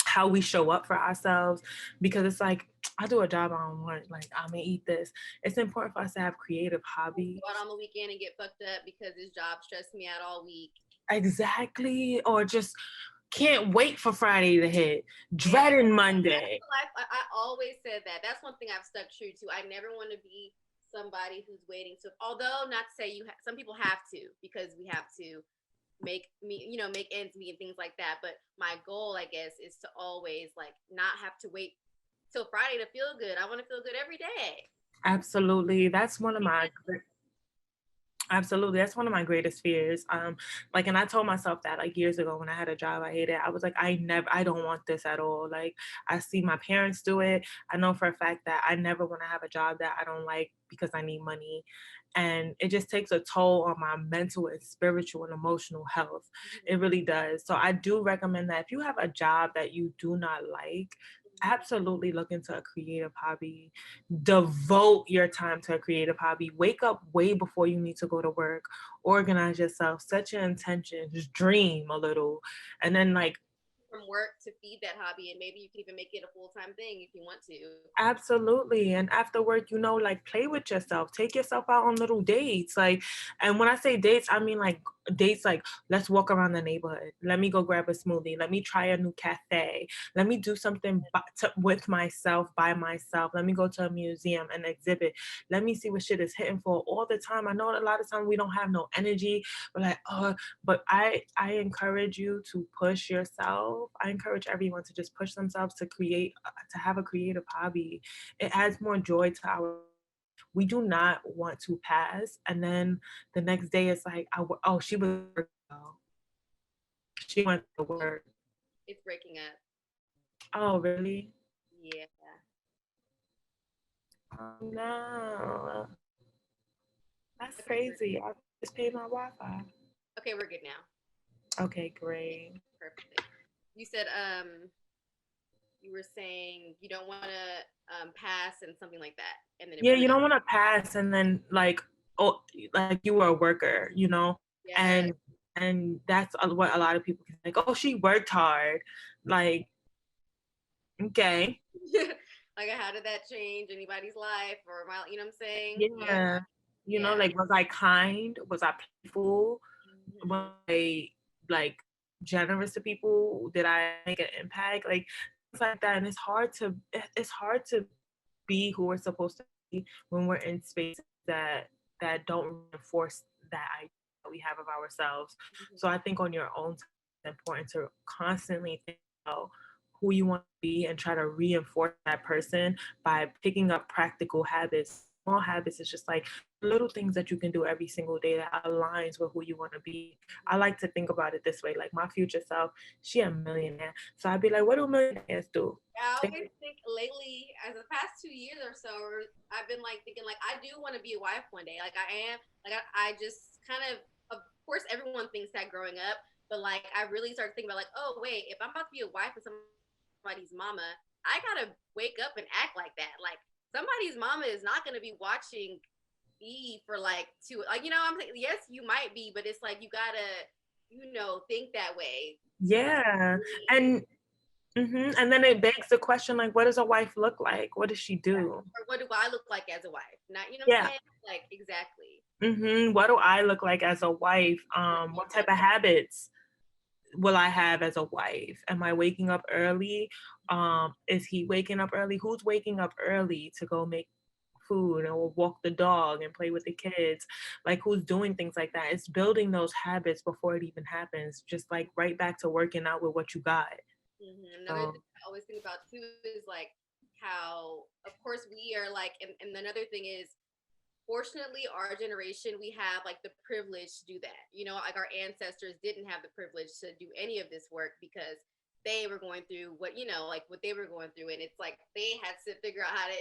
how we show up for ourselves. Because it's like, I do a job I don't want, like I'm gonna eat this. It's important for us to have creative hobbies. Go out on the weekend and get fucked up because this job stressed me out all week. Exactly. Or just can't wait for Friday to hit, dreading Monday. I always said that. That's one thing I've stuck true to. I never want to be somebody who's waiting to. Although not to say some people have to, because we have to make make ends meet and things like that. But my goal, I guess, is to always like not have to wait till Friday to feel good. I want to feel good every day. Absolutely. Absolutely. That's one of my greatest fears. Like, and I told myself that like years ago when I had a job I hated. I was like, I don't want this at all. Like, I see my parents do it. I know for a fact that I never want to have a job that I don't like because I need money. And it just takes a toll on my mental and spiritual and emotional health. It really does. So I do recommend that if you have a job that you do not like, absolutely look into a creative hobby. Devote your time to a creative hobby. Wake up way before you need to go to work. Organize yourself, set your intentions, dream a little, and then like from work to feed that hobby, and maybe you can even make it a full-time thing if you want to. Absolutely. And after work, like play with yourself. Take yourself out on little dates. Like, and when I say dates, I mean like dates like let's walk around the neighborhood. Let me go grab a smoothie. Let me try a new cafe. Let me do something with myself by myself. Let me go to a museum and exhibit. Let me see what shit is hitting for all the time. I know a lot of times we don't have no energy. We're like, oh, but I encourage you to push yourself. I encourage everyone to just push themselves to create, to have a creative hobby. It adds more joy to our. We do not want to pass, and then the next day it's like, oh, she was working. She went to work. It's breaking up. Oh, really? Yeah. Oh, no. That's crazy. I just paid my Wi-Fi. Okay, we're good now. Okay, great. Perfect. You said you were saying you don't want to pass and something like that, and then Yeah, you don't want to pass and then like, oh, like you were a worker, yeah. And that's what a lot of people can like, oh, she worked hard. Like, okay. Like, how did that change anybody's life or my, you know what I'm saying? Yeah. Like, was I kind? Was I playful? Mm-hmm. Was I like generous to people? Did I make an impact? Like things like that. And it's hard to be who we're supposed to be when we're in spaces that don't reinforce that idea that we have of ourselves. Mm-hmm. So I think on your own time, it's important to constantly think about who you want to be and try to reinforce that person by picking up practical habits. Small habits is just like little things that you can do every single day that aligns with who you want to be. I like to think about it this way. Like my future self, she a millionaire. So I'd be like, what do millionaires do? I always think lately, as the past 2 years or so, I've been like thinking like I do want to be a wife one day. Like I am, like I just kind of course, everyone thinks that growing up, but like I really started thinking about like, oh wait, if I'm about to be a wife and somebody's mama, I gotta wake up and act like that. Like somebody's mama is not gonna be watching me for like two, like I'm thinking, yes, you might be, but it's like you gotta, think that way. Yeah. And and then it begs the question, like, what does a wife look like? What does she do? Or what do I look like as a wife? Not, what I'm Yeah. saying? Like, exactly. What do I look like as a wife? What type of habits will I have as a wife? Am I waking up early? Is he waking up early? Who's waking up early to go make food or walk the dog and play with the kids? Like who's doing things like that? It's building those habits before it even happens. Just like right back to working out with what you got. Another thing I always think about too is like how, of course, we are like, and another thing is, fortunately, our generation, we have like the privilege to do that. Like our ancestors didn't have the privilege to do any of this work because they were going through like what they were going through. And it's like they had to figure out how to,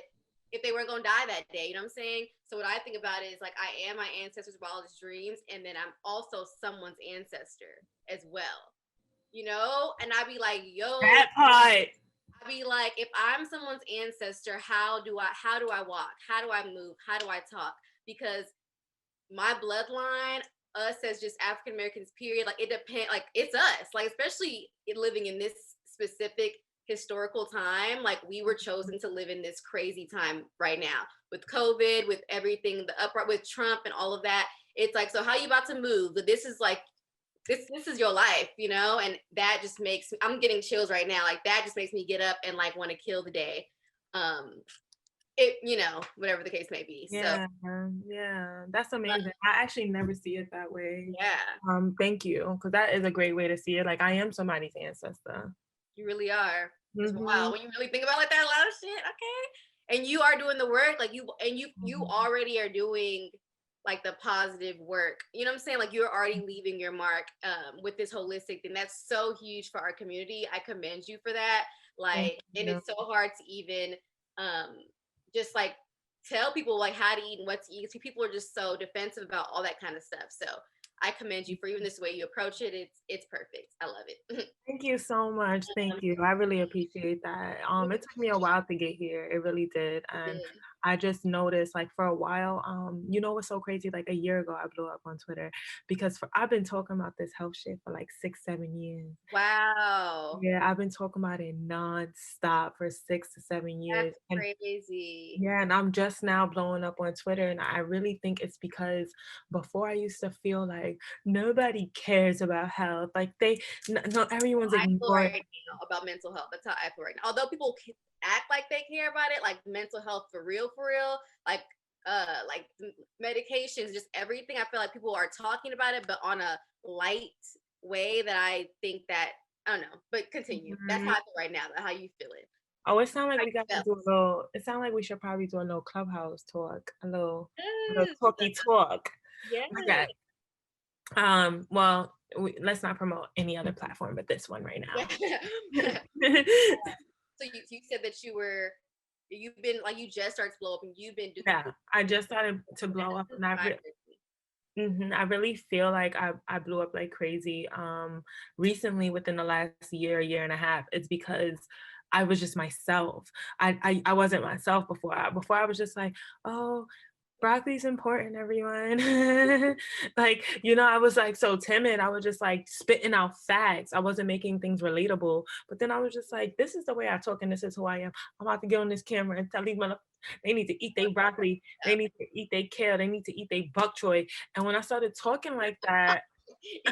if they weren't going to die that day, you know what I'm saying? So what I think about it is like, I am my ancestors' wildest dreams. And then I'm also someone's ancestor as well, and I'd be like, yo, That part. I'd be like, if I'm someone's ancestor, how do I walk? How do I move? How do I talk? Because my bloodline, us as just African Americans, period, like it depends, like it's us, like especially living in this specific historical time, like we were chosen to live in this crazy time right now with COVID, with everything, the upright, with Trump and all of that. It's like, so how you about to move? But this is like, this is your life, and that just makes I'm getting chills right now. Like that just makes me get up and like want to kill the day. It, whatever the case may be. Yeah, yeah, that's amazing. I actually never see it that way. Yeah. Thank you, because that is a great way to see it. Like I am somebody's ancestor. You really are. It's wild when you really think about like that. A lot of shit. Okay. And you are doing the work, like you already are doing like the positive work. You know what I'm saying? Like you're already leaving your mark with this holistic thing. That's so huge for our community. I commend you for that. Like, and it's so hard to even just like tell people like how to eat and what to eat. People are just so defensive about all that kind of stuff. So I commend you for even this way you approach it. It's perfect. I love it. Thank you so much. Thank you. I really appreciate that. It took me a while to get here. It really did. And I just noticed like for a while, you know what's so crazy? Like a year ago, I blew up on Twitter because I've been talking about this health shit for like 6, 7 years. Wow. Yeah, I've been talking about it nonstop for 6 to 7 years. That's And crazy. yeah, and I'm just now blowing up on Twitter. And I really think it's because before I used to feel like nobody cares about health. Like no, everyone's I feel ignoring. right now about mental health. That's how I feel right now. Although people act like they care about it, like mental health for real, like medications, just everything. I feel like people are talking about it, but on a light way that I think that I don't know. But continue. That's how Mhm. I feel right now. That's how you feeling. Oh, it sounds like How we got you to felt. do a little. It sounds like we should probably do a little clubhouse talk, a little Yes. talky talk. Yes. Okay. Well, let's not promote any other platform but this one right now. So you said that you've been like you just started to blow up and you've been doing Yeah, I just started to blow up, that and inspires me. I really feel like I blew up like crazy. Recently, within the last year and a half, it's because I was just myself. I wasn't myself before. Before I was just like, oh, broccoli's important, everyone. Like, I was like so timid. I was just like spitting out facts. I wasn't making things relatable. But then I was just like, this is the way I talk and this is who I am. I'm about to get on this camera and tell these mother they need to eat their broccoli. They need to eat their kale. They need to eat their bok choy. And when I started talking like that, Yeah.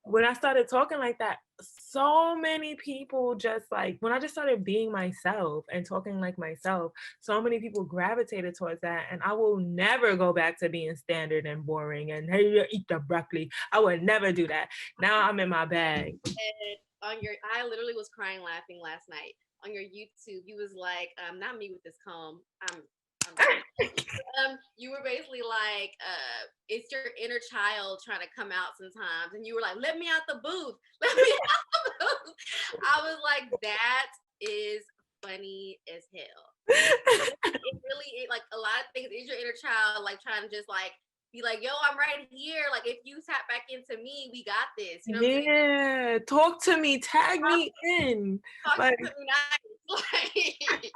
when I started talking like that, so many people just like when I just started being myself and talking like myself, so many people gravitated towards that. And I will never go back to being standard and boring and hey, you eat the broccoli. I would never do that. Now I'm in my bag. And I literally was crying laughing last night on your YouTube. You was like, not me with this comb. I'm you were basically like, it's your inner child trying to come out sometimes, and you were like, "Let me out the booth, let me out the booth." I was like, that is funny as hell. It really is like a lot of things is your inner child like trying to just like be like, "Yo, I'm right here. Like, if you tap back into me, we got this." You know what I'm saying? Yeah, talk to me, tag me in. Talk Like, to me nice. Like,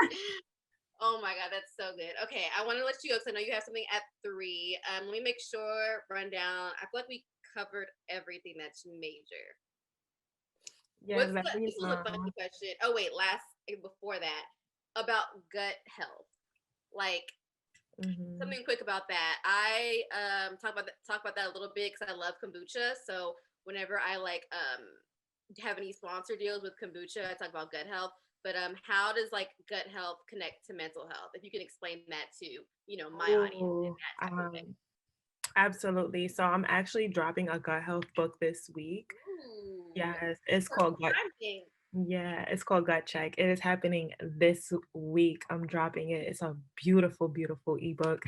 oh my God, that's so good. Okay, I want to let you go because I know you have something at 3. Let me make sure, rundown. I feel like we covered everything that's major. yeah, let This me was a funny know. question. Oh wait, before that, about gut health. Like Mhm. something quick about that. I talk about that a little bit because I love kombucha. So whenever I like have any sponsor deals with kombucha, I talk about gut health. But how does like gut health connect to mental health? If you can explain that to my audience in Ooh, that type of way. absolutely. So I'm actually dropping a gut health book this week. Ooh, Yes, it's called perfect Gut. timing. Yeah, it's called Gut Check. It is happening this week. I'm dropping it. It's a beautiful, beautiful ebook.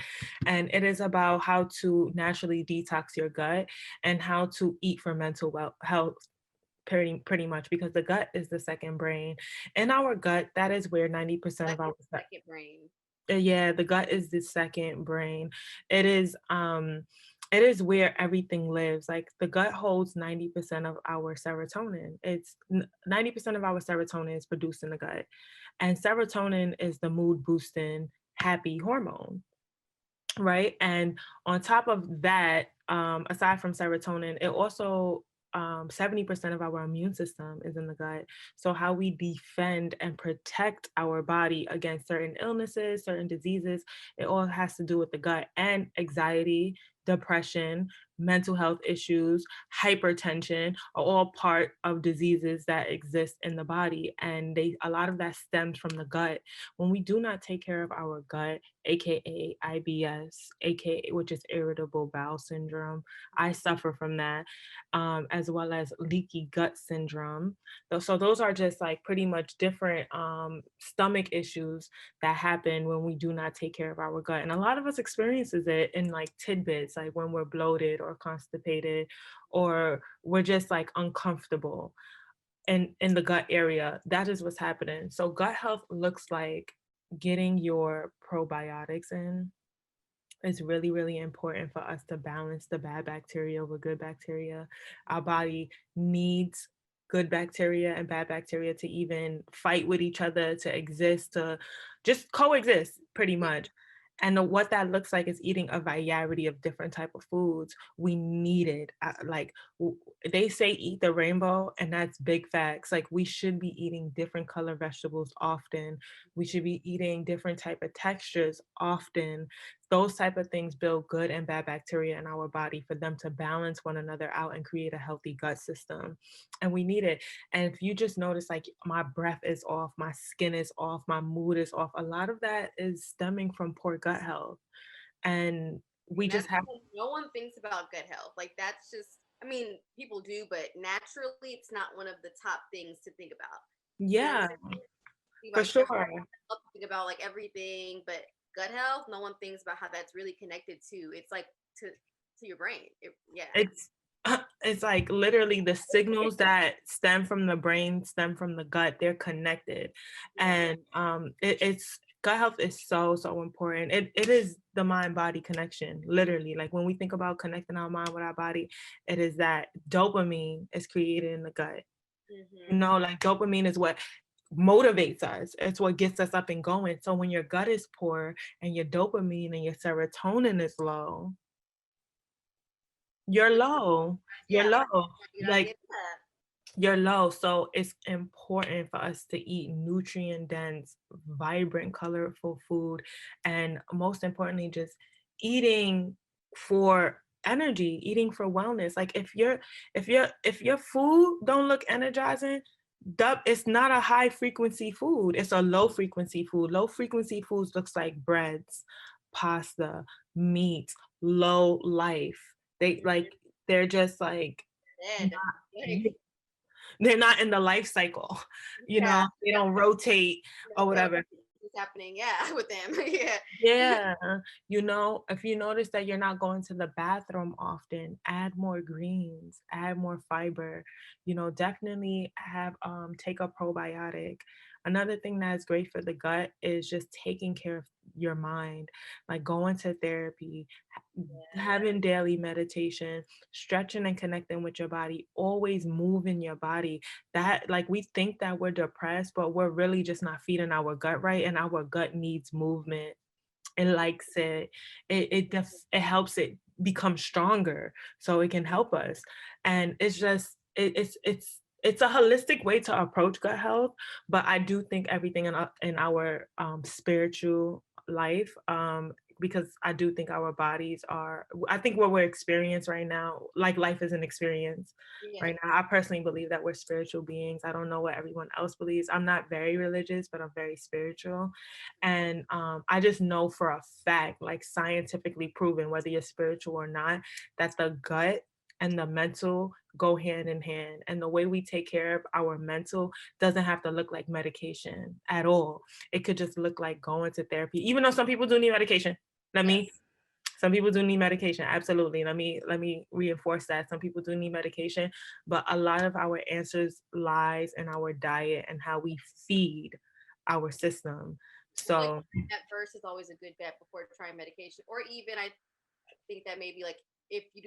And it is about how to naturally detox your gut and how to eat for mental health. Pretty much because the gut is the second brain. In our gut, that is where 90% Gut of our is the second brain. yeah, the gut is the second brain. It is it is where everything lives. Like the gut holds 90% of our serotonin. 90% of our serotonin is produced in the gut. And serotonin is the mood boosting happy hormone, right? And on top of that, aside from serotonin, it also 70% of our immune system is in the gut. So how we defend and protect our body against certain illnesses, certain diseases, it all has to do with the gut. And anxiety, depression, mental health issues, hypertension are all part of diseases that exist in the body. And a lot of that stems from the gut. When we do not take care of our gut, aka IBS, aka which is irritable bowel syndrome. I suffer from that, as well as leaky gut syndrome. So those are just like pretty much different stomach issues that happen when we do not take care of our gut. And a lot of us experiences it in like tidbits, like when we're bloated or constipated, or we're just like uncomfortable in the gut area. That is what's happening. So gut health looks like getting your probiotics in. It's really, really important for us to balance the bad bacteria with good bacteria. Our body needs good bacteria and bad bacteria to even fight with each other, to exist, to just coexist pretty much. And what that looks like is eating a variety of different type of foods. We need it. Like they say eat the rainbow, and that's big facts. Like we should be eating different color vegetables often. We should be eating different type of textures often. Those type of things build good and bad bacteria in our body for them to balance one another out and create a healthy gut system. And we need it. And if you just notice, like my breath is off, my skin is off, my mood is off, a lot of that is stemming from poor gut health. And we And just that's have, no one thinks about gut health. Like that's just, I mean, people do, but naturally, it's not one of the top things to think about. You know what I'm yeah, saying? Think for about your heart sure. health, think about like everything, but gut health, no one thinks about how that's really connected to. It's like to your brain. Yeah. It's it's like literally the signals that stem from the brain stem from the gut. They're connected, Yeah. and it's gut health is so important. It is the mind body connection. Literally, like when we think about connecting our mind with our body, it is that dopamine is created in the gut. You Mm-hmm. know, like dopamine is what motivates us. It's what gets us up and going. So when your gut is poor and your dopamine and your serotonin is low, you're low. You're Yeah. low. You're not Like getting that. you're low. So it's important for us to eat nutrient dense, vibrant, colorful food. And most importantly, just eating for energy, eating for wellness. Like if your food don't look energizing, it's not a high frequency food. It's a low frequency food. Low frequency foods looks like breads, pasta, meat, low life. They like they're just like Dead. Like, they're not in the life cycle, yeah. they don't rotate No or cell whatever. is happening. Yeah, with them. Yeah. Yeah, if you notice that you're not going to the bathroom often, add more greens, add more fiber, definitely have take a probiotic. Another thing that's great for the gut is just taking care of your mind, like going to therapy, having daily meditation, stretching and connecting with your body, always moving your body. That like we think that we're depressed, but we're really just not feeding our gut right, and our gut needs movement. It likes it. It helps it become stronger so it can help us. And it's just it's a holistic way to approach gut health, but I do think everything in our spiritual life, because I do think our bodies are, I think what we're experiencing right now, like life is an experience Yes. right now. I personally believe that we're spiritual beings. I don't know what everyone else believes. I'm not very religious, but I'm very spiritual. And I just know for a fact, like scientifically proven, whether you're spiritual or not, that the gut and the mental go hand in hand. And the way we take care of our mental doesn't have to look like medication at all. It could just look like going to therapy, even though some people do need medication. Yes. Some people do need medication. Absolutely. Let me reinforce that. Some people do need medication, but a lot of our answers lies in our diet and how we feed our system. I feel like So that first is always a good bet before trying medication, or even I think that maybe like if you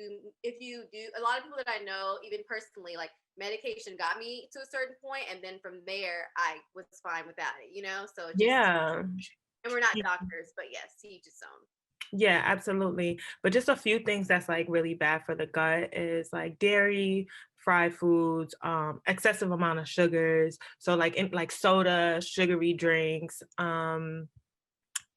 do a lot of people that I know, even personally, like medication got me to a certain point, and then from there I was fine without it. So it just, yeah. and we're not doctors, but yes, to each his own. Yeah, absolutely. But just a few things that's like really bad for the gut is like dairy, fried foods, excessive amount of sugars. So like in like soda, sugary drinks,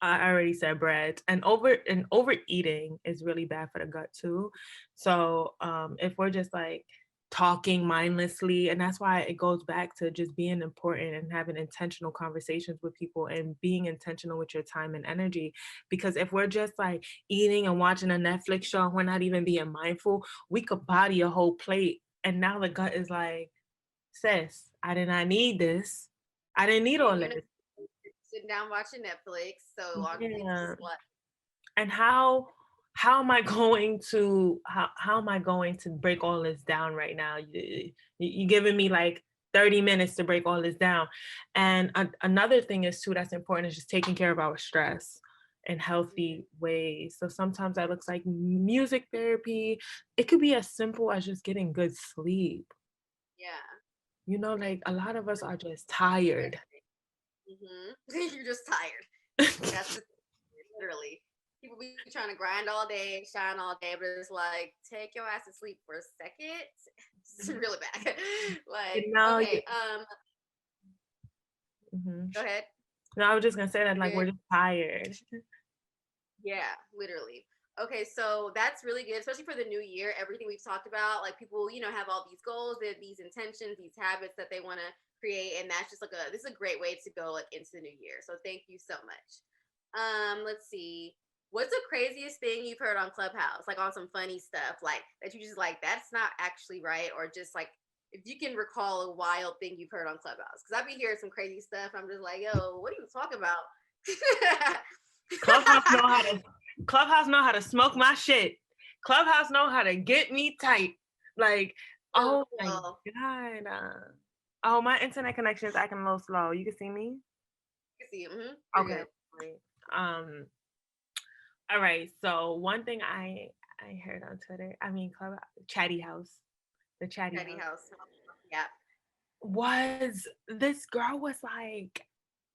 I already said bread, and overeating is really bad for the gut too. So if we're just like talking mindlessly, and that's why it goes back to just being important and having intentional conversations with people and being intentional with your time and energy. Because if we're just like eating and watching a Netflix show and we're not even being mindful, we could body a whole plate. And now the gut is like, sis, I did not need this. I didn't need all And you're this. sitting down watching Netflix, so it's Yeah. just what. And how am I going to how am I going to break all this down right now? You giving me like 30 minutes to break all this down. And another thing is too that's important is just taking care of our stress in healthy ways. So sometimes that looks like music therapy. It could be as simple as just getting good sleep. Yeah. you know, like a lot of us are just tired. You're just tired. That's the literally. People be trying to grind all day, shine all day, but it's like take your ass to sleep for a second. It's really bad. Like, You know, okay, mhm. go ahead. No, I was just gonna say that You're like good. we're just tired. Yeah, literally. Okay, so that's really good, especially for the new year. Everything we've talked about, like people, have all these goals, these intentions, these habits that they want to create, and that's just like this is a great way to go like into the new year. So thank you so much. Let's see. What's the craziest thing you've heard on Clubhouse? Like on some funny stuff, like that you just like that's not actually right, or just like if you can recall a wild thing you've heard on Clubhouse, because I be hearing some crazy stuff. I'm just like, yo, what are you talking about? Clubhouse know how to Clubhouse know how to smoke my shit. Clubhouse know how to get me tight. Like, oh my Well, god. Oh, my internet connection is acting a little slow. You can see me? I see. You're Okay. good. Great. All right. So one thing I heard on Twitter, I mean Club Chatty House. The Chatty Teddy House house. Yeah. was this girl was like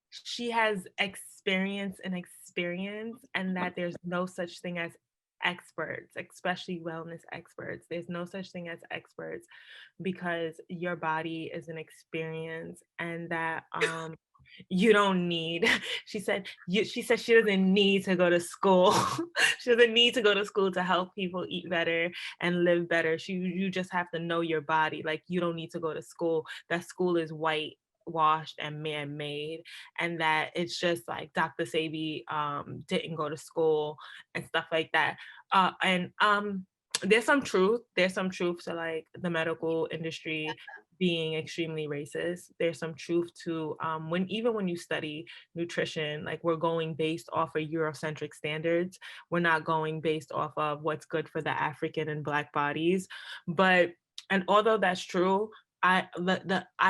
she has experience and that there's no such thing as experts, especially wellness experts. There's no such thing as experts because your body is an experience and that you don't need she said she doesn't need to go to school. She doesn't need to go to school to help people eat better and live better. You just have to know your body. Like you don't need to go to school. That school is white washed and man-made, and that it's just like Dr. Sebi didn't go to school and stuff like that. And there's some truth to like the medical industry being extremely racist. There's some truth to when you study nutrition, like we're going based off of Eurocentric standards. We're not going based off of what's good for the African and Black bodies. But and although that's true, I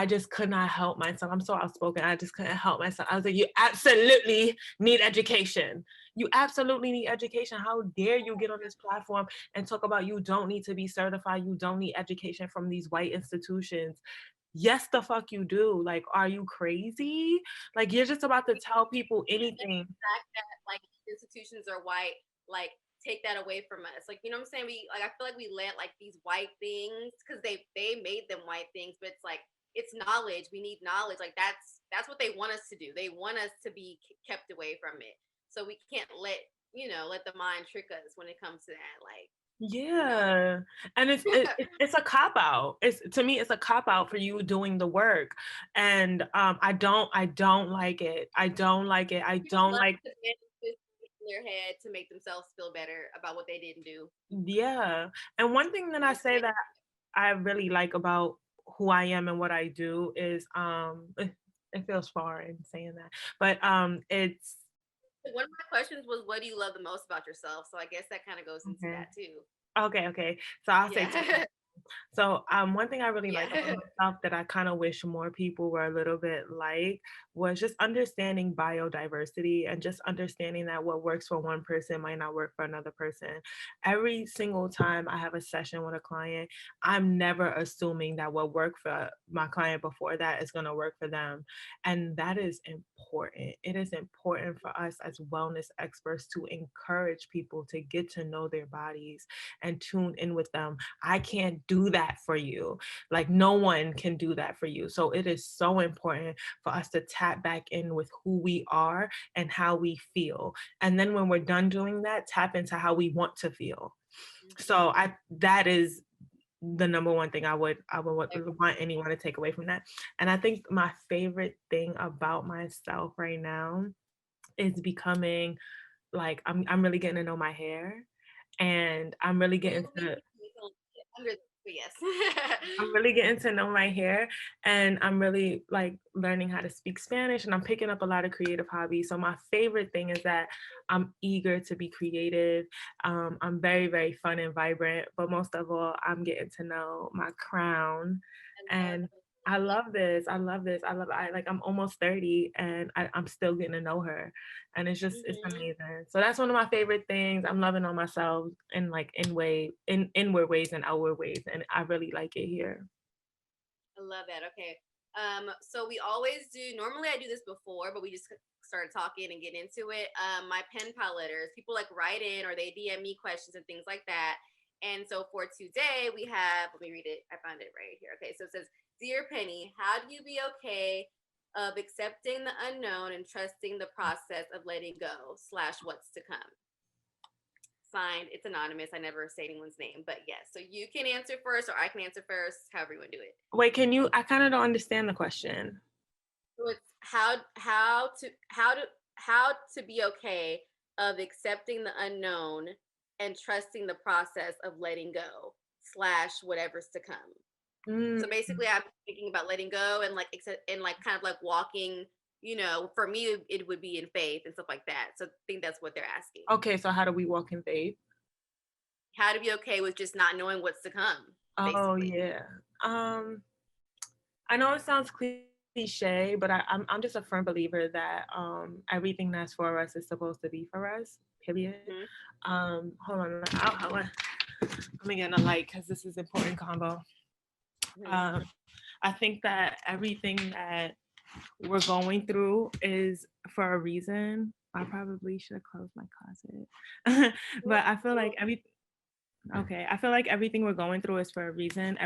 just could not help myself. I'm so outspoken. I just couldn't help myself. I was like, you absolutely need education. You absolutely need education. How dare you get on this platform and talk about you don't need to be certified, you don't need education from these white institutions. Yes, the fuck you do. Like, are you crazy? Like, you're just about to tell people anything. The fact that like institutions are white, like take that away from us. Like, you know what I'm saying? We like I feel like we let like these white things because they made them white things, but it's like it's knowledge. We need knowledge. Like that's what they want us to do. They want us to be kept away from it. So we can't let the mind trick us when it comes to that. Like, you know. Yeah. And it's a cop out. It's to me it's a cop out for you doing the work. And I don't like it. I don't like it. I People don't love like to manifest in their head to make themselves feel better about what they didn't do. yeah. And one thing that I say that I really like about who I am and what I do is it feels foreign saying that. But it's One of my questions was, what do you love the most about yourself? So I guess that kind of goes into okay. that too. Okay. So I'll say two. Yeah. So one thing I really like about Yeah. myself that I kind of wish more people were a little bit like was just understanding biodiversity and just understanding that what works for one person might not work for another person. Every single time I have a session with a client, I'm never assuming that what worked for my client before that is going to work for them. And that is important. It is important for us as wellness experts to encourage people to get to know their bodies and tune in with them. I can't do that for you. Like no one can do that for you. So it is so important for us to tap back in with who we are and how we feel. And then when we're done doing that, tap into how we want to feel. So that is the number one thing I would want anyone to take away from that. And I think my favorite thing about myself right now is becoming like I'm really getting to know my hair, and I'm really getting to Yes. I'm really getting to know my hair, and I'm really like learning how to speak Spanish, and I'm picking up a lot of creative hobbies. So my favorite thing is that I'm eager to be creative. I'm very, very fun and vibrant, but most of all, I'm getting to know my crown, and I love this. I love this. I'm almost 30 and I'm still getting to know her. And it's amazing. So that's one of my favorite things. I'm loving on myself in like in inward ways and outward ways. And I really like it here. I love that. Okay. So we always do, normally I do this before, but we just started talking and get into it. My pen pal letters, people like write in or they DM me questions and things like that. And so for today, we have, let me read it. I found it right here. Okay. So it says, Dear Pennie, how do you be okay of accepting the unknown and trusting the process of letting go / what's to come? Signed, it's anonymous. I never say anyone's name, but yes. So you can answer first, or I can answer first, however you want to do it. Wait, I kind of don't understand the question. So it's how to be okay of accepting the unknown and trusting the process of letting go / whatever's to come. Mm. So basically, I'm thinking about letting go and like kind of like walking. For me, it would be in faith and stuff like that. So I think that's what they're asking. Okay, so how do we walk in faith? How to be okay with just not knowing what's to come. Oh Basically. yeah. I know it sounds cliche, but I'm just a firm believer that everything that's for us is supposed to be for us. Period. Mm-hmm. Hold on. Let me get a light because this is important combo. Mm-hmm. I think that everything that we're going through is for a reason. I probably should have closed my closet, but I feel like I feel like everything we're going through is for a reason.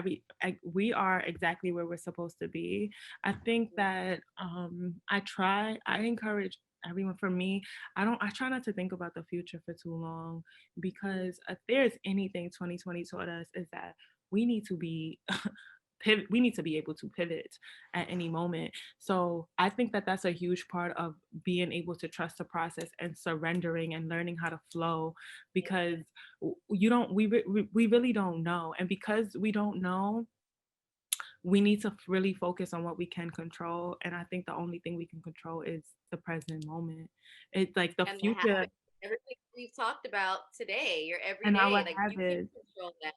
We are exactly where we're supposed to be. I think that I encourage everyone. For me, I try not to think about the future for too long, because if there's anything 2020 taught us, is that we need to be we need to be able to pivot at any moment. So I think that that's a huge part of being able to trust the process and surrendering and learning how to flow, because we really don't know. And because we don't know, we need to really focus on what we can control. And I think the only thing we can control is the present moment. It's like the And the future habit, everything we've talked about today, your and our everyday, like you can habits. control that.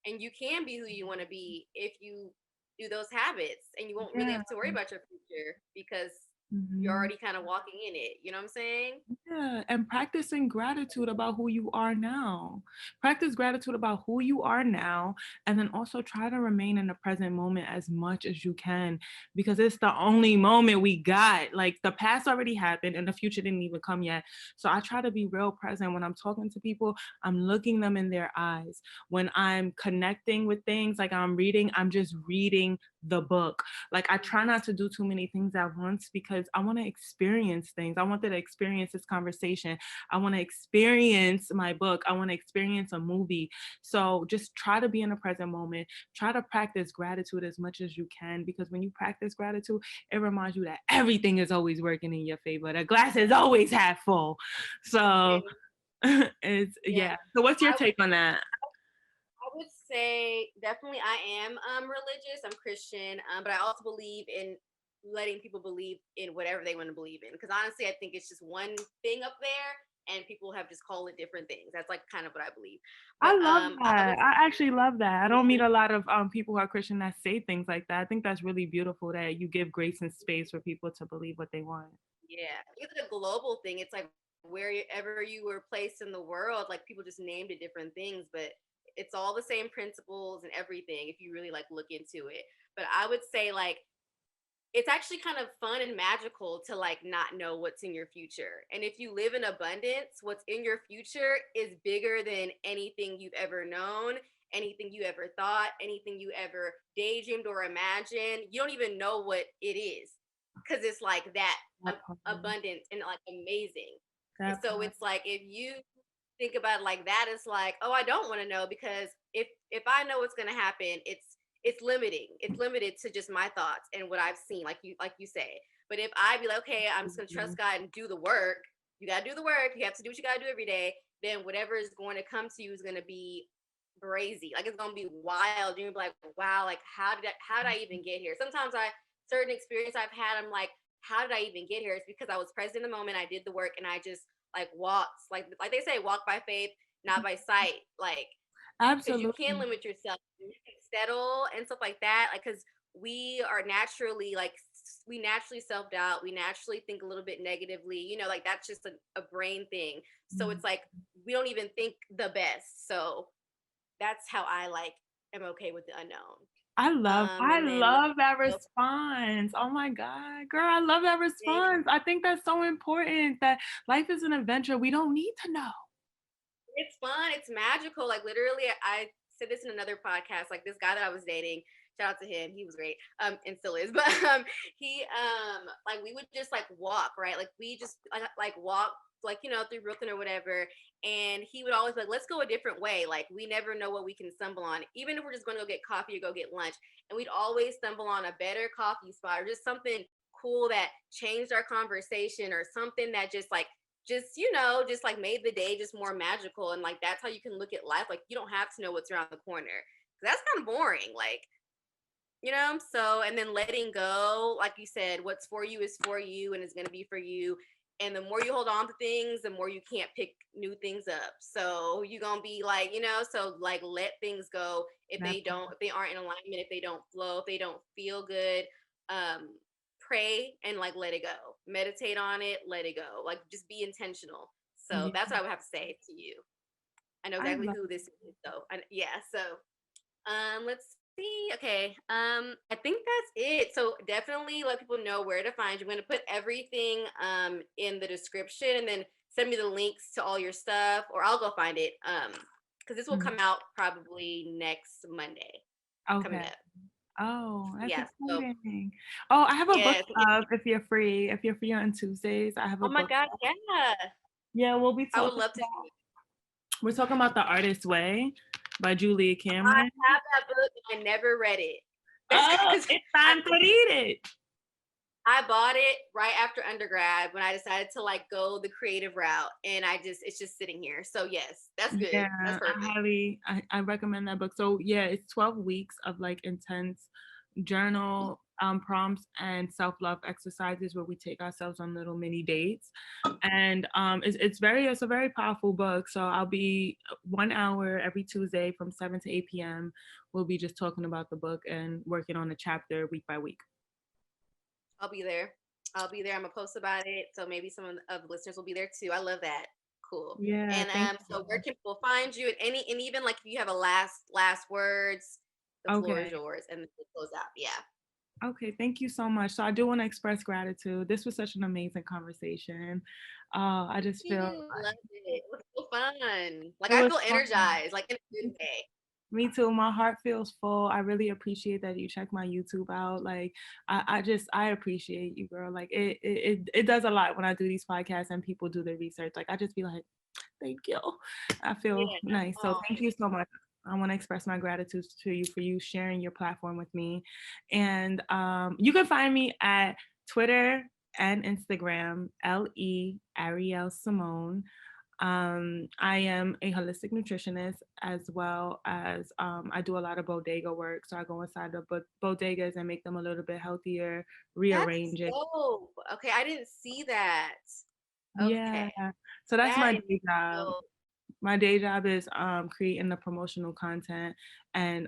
And you can be who you want to be if you do those habits, and you won't really Yeah. have to worry about your future because you're Mhm. already kind of walking in it. You know what I'm saying? Yeah, and practicing gratitude about who you are now. Practice gratitude about who you are now, and then also try to remain in the present moment as much as you can, because it's the only moment we got. Like the past already happened and the future didn't even come yet. So I try to be real present when I'm talking to people. I'm looking them in their eyes. When I'm connecting with things, like I'm reading, I'm just reading the book. Like I try not to do too many things at once, because I want to experience things. I wanted to experience this conversation. I want to experience my book. I want to experience a movie. So just try to be in the present moment. Try to practice gratitude as much as you can, because when you practice gratitude, it reminds you that everything is always working in your favor. The glass is always half full. So it's Yeah. yeah. So what's your take on that? I would say definitely I am religious. I'm Christian, but I also believe in letting people believe in whatever they want to believe in. Because honestly, I think it's just one thing up there, and people have just called it different things. That's like kind of what I believe. I But love I would that. I actually love that. I don't meet a lot of people who are Christian that say things like that. I think that's really beautiful that you give grace and space for people to believe what they want. yeah, it's a global thing. It's like wherever you were placed in the world, like people just named it different things, but it's all the same principles and everything if you really like look into it. But I would say like it's actually kind of fun and magical to like not know what's in your future. And if you live in abundance, what's in your future is bigger than anything you've ever known, anything you ever thought, anything you ever daydreamed or imagined. You don't even know what it is because it's like that That part. abundant and like amazing. And That so part. it's like if you think about it like that, it's like, oh, I don't want to know because if I know what's gonna happen, it's limiting. It's limited to just my thoughts and what I've seen, like you say. But if I be like, okay, I'm just gonna trust God and do the work. You gotta do the work. You have to do what you gotta do every day. Then whatever is going to come to you is gonna be crazy. Like it's gonna be wild. You're gonna be like, wow, like how did I even get here? Sometimes certain experience I've had, I'm like, how did I even get here? It's because I was present in the moment. I did the work and I just like walked, like they say, walk by faith, not by sight. Like because you can Absolutely. limit yourself, you can settle and stuff like that, like because we are naturally like we naturally self-doubt, we naturally think a little bit negatively, like that's just a brain thing. So Mhm. it's like we don't even think the best. So that's how I like am okay with the unknown. And then love that go. response. Oh my God, girl, I love that response. I think that's so important that life is an adventure. We don't need to know. It's fun. It's magical. Like literally, I said this in another podcast. Like this guy that I was dating, shout out to him. He was great. And still is. But he like we would just like walk, right? Like we just like walk like through Brooklyn or whatever. And he would always be like, let's go a different way. Like we never know what we can stumble on, even if we're just gonna go get coffee or go get lunch. And we'd always stumble on a better coffee spot or just something cool that changed our conversation or something that just like made the day just more magical. And like that's how you can look at life. Like you don't have to know what's around the corner. That's kind of boring. Like, so and then letting go, like you said, what's for you is for you and is going to be for you. And the more you hold on to things, the more you can't pick new things up. So you're gonna be like, so like let things go if That if they aren't in alignment, if they don't flow, if they don't feel good. Pray and like let it go. Meditate on it, let it go. Like just be intentional. So yeah, that's what I would have to say to you. I know I exactly love who this is. So yeah. So let's see. Okay. I think that's it. So definitely let people know where to find you. I'm gonna put everything in the description and then send me the links to all your stuff or I'll go find it. Because this will Mhm. come out probably next Monday coming Okay. up. Oh, that's Yeah. So exciting. Oh, I have a book yes. club if you're free. If you're free on Tuesdays, I have a Oh my book God, club. yeah. Yeah, I would love to do it. we're talking about The Artist's Way by Julia I Cameron. have that book and I never read it. That's Oh, because it's time to read it. I bought it right after undergrad when I decided to like go the creative route and it's just sitting here. So yes, that's good. Yeah, That's perfect. I recommend that book. So yeah, it's 12 weeks of like intense journal prompts and self-love exercises where we take ourselves on little mini dates. And it's a very powerful book. So I'll be 1 hour every Tuesday from 7 to 8 p.m. We'll be just talking about the book and working on a chapter week by week. I'll be there. I'll be there. I'm gonna post about it. So maybe some of the listeners will be there too. I love that. Cool. Yeah, And thank so where you. can people find you? And even like if you have a last words, the floor is Okay. yours. And then we'll close out. Yeah. Okay, thank you so much. So I do want to express gratitude. This was such an amazing conversation. I just feel You love it. It was so fun. Like it I was feel fun. energized, like in a good way. Me too. My heart feels full. I really appreciate that you check my YouTube out. Like, I appreciate you, girl. Like, it does a lot when I do these podcasts and people do their research. Like, I just be like, thank you. I feel Yeah. nice. So Oh, thank you so much. I want to express my gratitude to you for you sharing your platform with me. And you can find me at Twitter and Instagram, Arielle Simone. I am a holistic nutritionist as well as I do a lot of bodega work. So I go inside the bodegas and make them a little bit healthier, that's rearrange it. dope. Okay, I didn't see that. Yeah. Okay, So that's that my is day job. dope. My day job is creating the promotional content and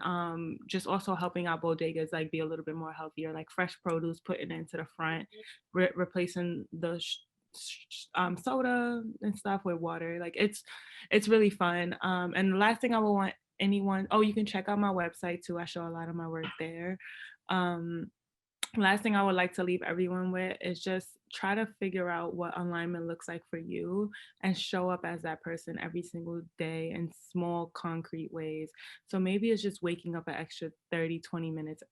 just also helping out bodegas like be a little bit more healthier, like fresh produce, putting it into the front, replacing the soda and stuff with water. Like it's really fun. And the last thing I would want anyone, oh, you can check out my website too. I show a lot of my work there. Um, Last thing I would like to leave everyone with is just try to figure out what alignment looks like for you and show up as that person every single day in small, concrete ways. So maybe it's just waking up an extra 30, 20 minutes.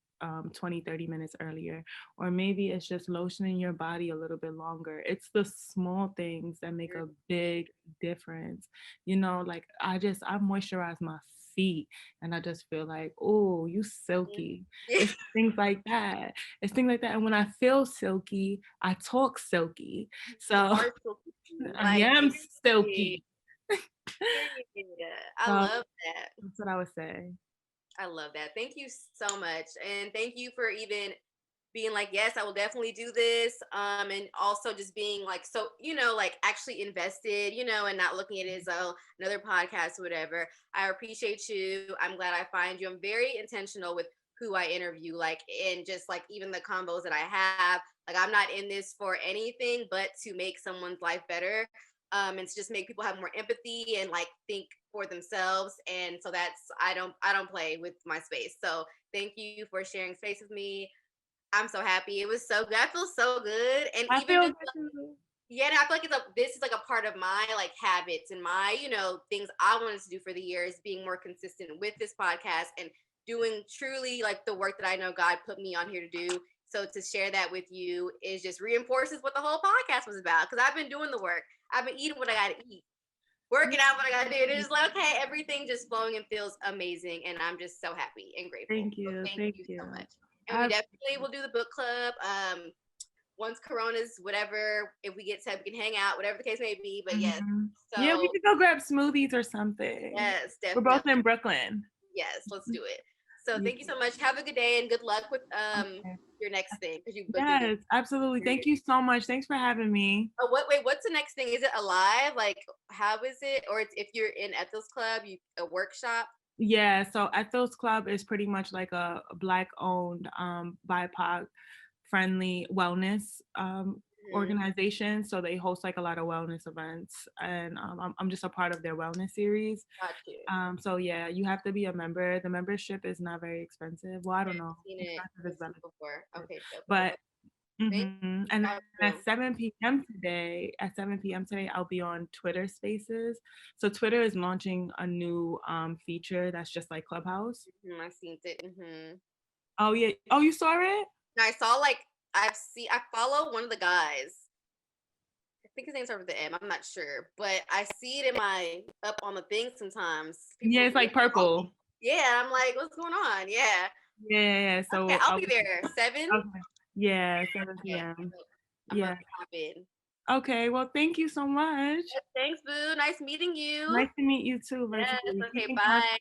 20 30 minutes earlier, or maybe it's just lotioning your body a little bit longer. It's the small things that make a big difference. Like I moisturize my feet and I just feel like, oh, you silky. Yeah. It's things like that. It's things like that. And when I feel silky, I talk silky. You So are so cute. I Like, am period. silky. Period. I So love that. that's what I would say. I love that. Thank you so much. And thank you for even being like, yes, I will definitely do this. And also just being like, so, like actually invested, and not looking at it as another podcast or whatever. I appreciate you. I'm glad I find you. I'm very intentional with who I interview, like, and just like even the combos that I have. Like, I'm not in this for anything but to make someone's life better. and to just make people have more empathy and like think for themselves. And so that's I don't play with my space. So thank you for sharing space with me. I'm so happy. It was so good. I feel so good. And I even feel just good too. yeah, and I feel like this is like a part of my like habits and my, things I wanted to do for the years, being more consistent with this podcast and doing truly like the work that I know God put me on here to do. So to share that with you is just reinforces what the whole podcast was about. Cause I've been doing the work. I've been eating what I gotta eat, working out what I gotta do. And it's just like, okay, everything just flowing and feels amazing. And I'm just so happy and grateful. Thank So you. thank Thank you so you. much. And we I definitely will do the book club. Once Corona's whatever, if we get to, we can hang out, whatever the case may be. But yes, Yeah, we so could go grab smoothies or something. yes, We're both definitely. in Brooklyn. Yes, let's do it. So Yeah. thank you so much. Have a good day and good luck with Okay. your next thing because you booked it. Yes, absolutely. Thank you so much. Thanks for having me. Oh, wait, what's the next thing? Is it alive? Like, how is it? Or it's if you're in Ethos Club, you a workshop? Yeah, so Ethos Club is pretty much like a Black-owned, BIPOC friendly wellness Mhm. organization. So they host like a lot of wellness events, and I'm just a part of their wellness series. Got you. So yeah, you have to be a member. The membership is not very expensive. Well, I don't know. Seen it Expensive is before. relative, Okay, dope. but Thank and you. at 7 p.m. today, I'll be on Twitter Spaces. So Twitter is launching a new feature that's just like Clubhouse. I seen it. Oh yeah. Oh, you saw it? I saw like I follow one of the guys. I think his name starts with the M. I'm not sure, but I see it in my up on the thing sometimes. Yeah, People, it's like purple. yeah. I'm like, what's going on? Yeah. Yeah. Okay, So I'll I'll be there. 7. okay. Yeah, 7 Okay, p.m. I'm gonna Yeah. pop in. Okay. Well, thank you so much. Thanks, Boo. Nice meeting you. Nice to meet you too, Yes. virtually. Keep Okay. in contact. Bye.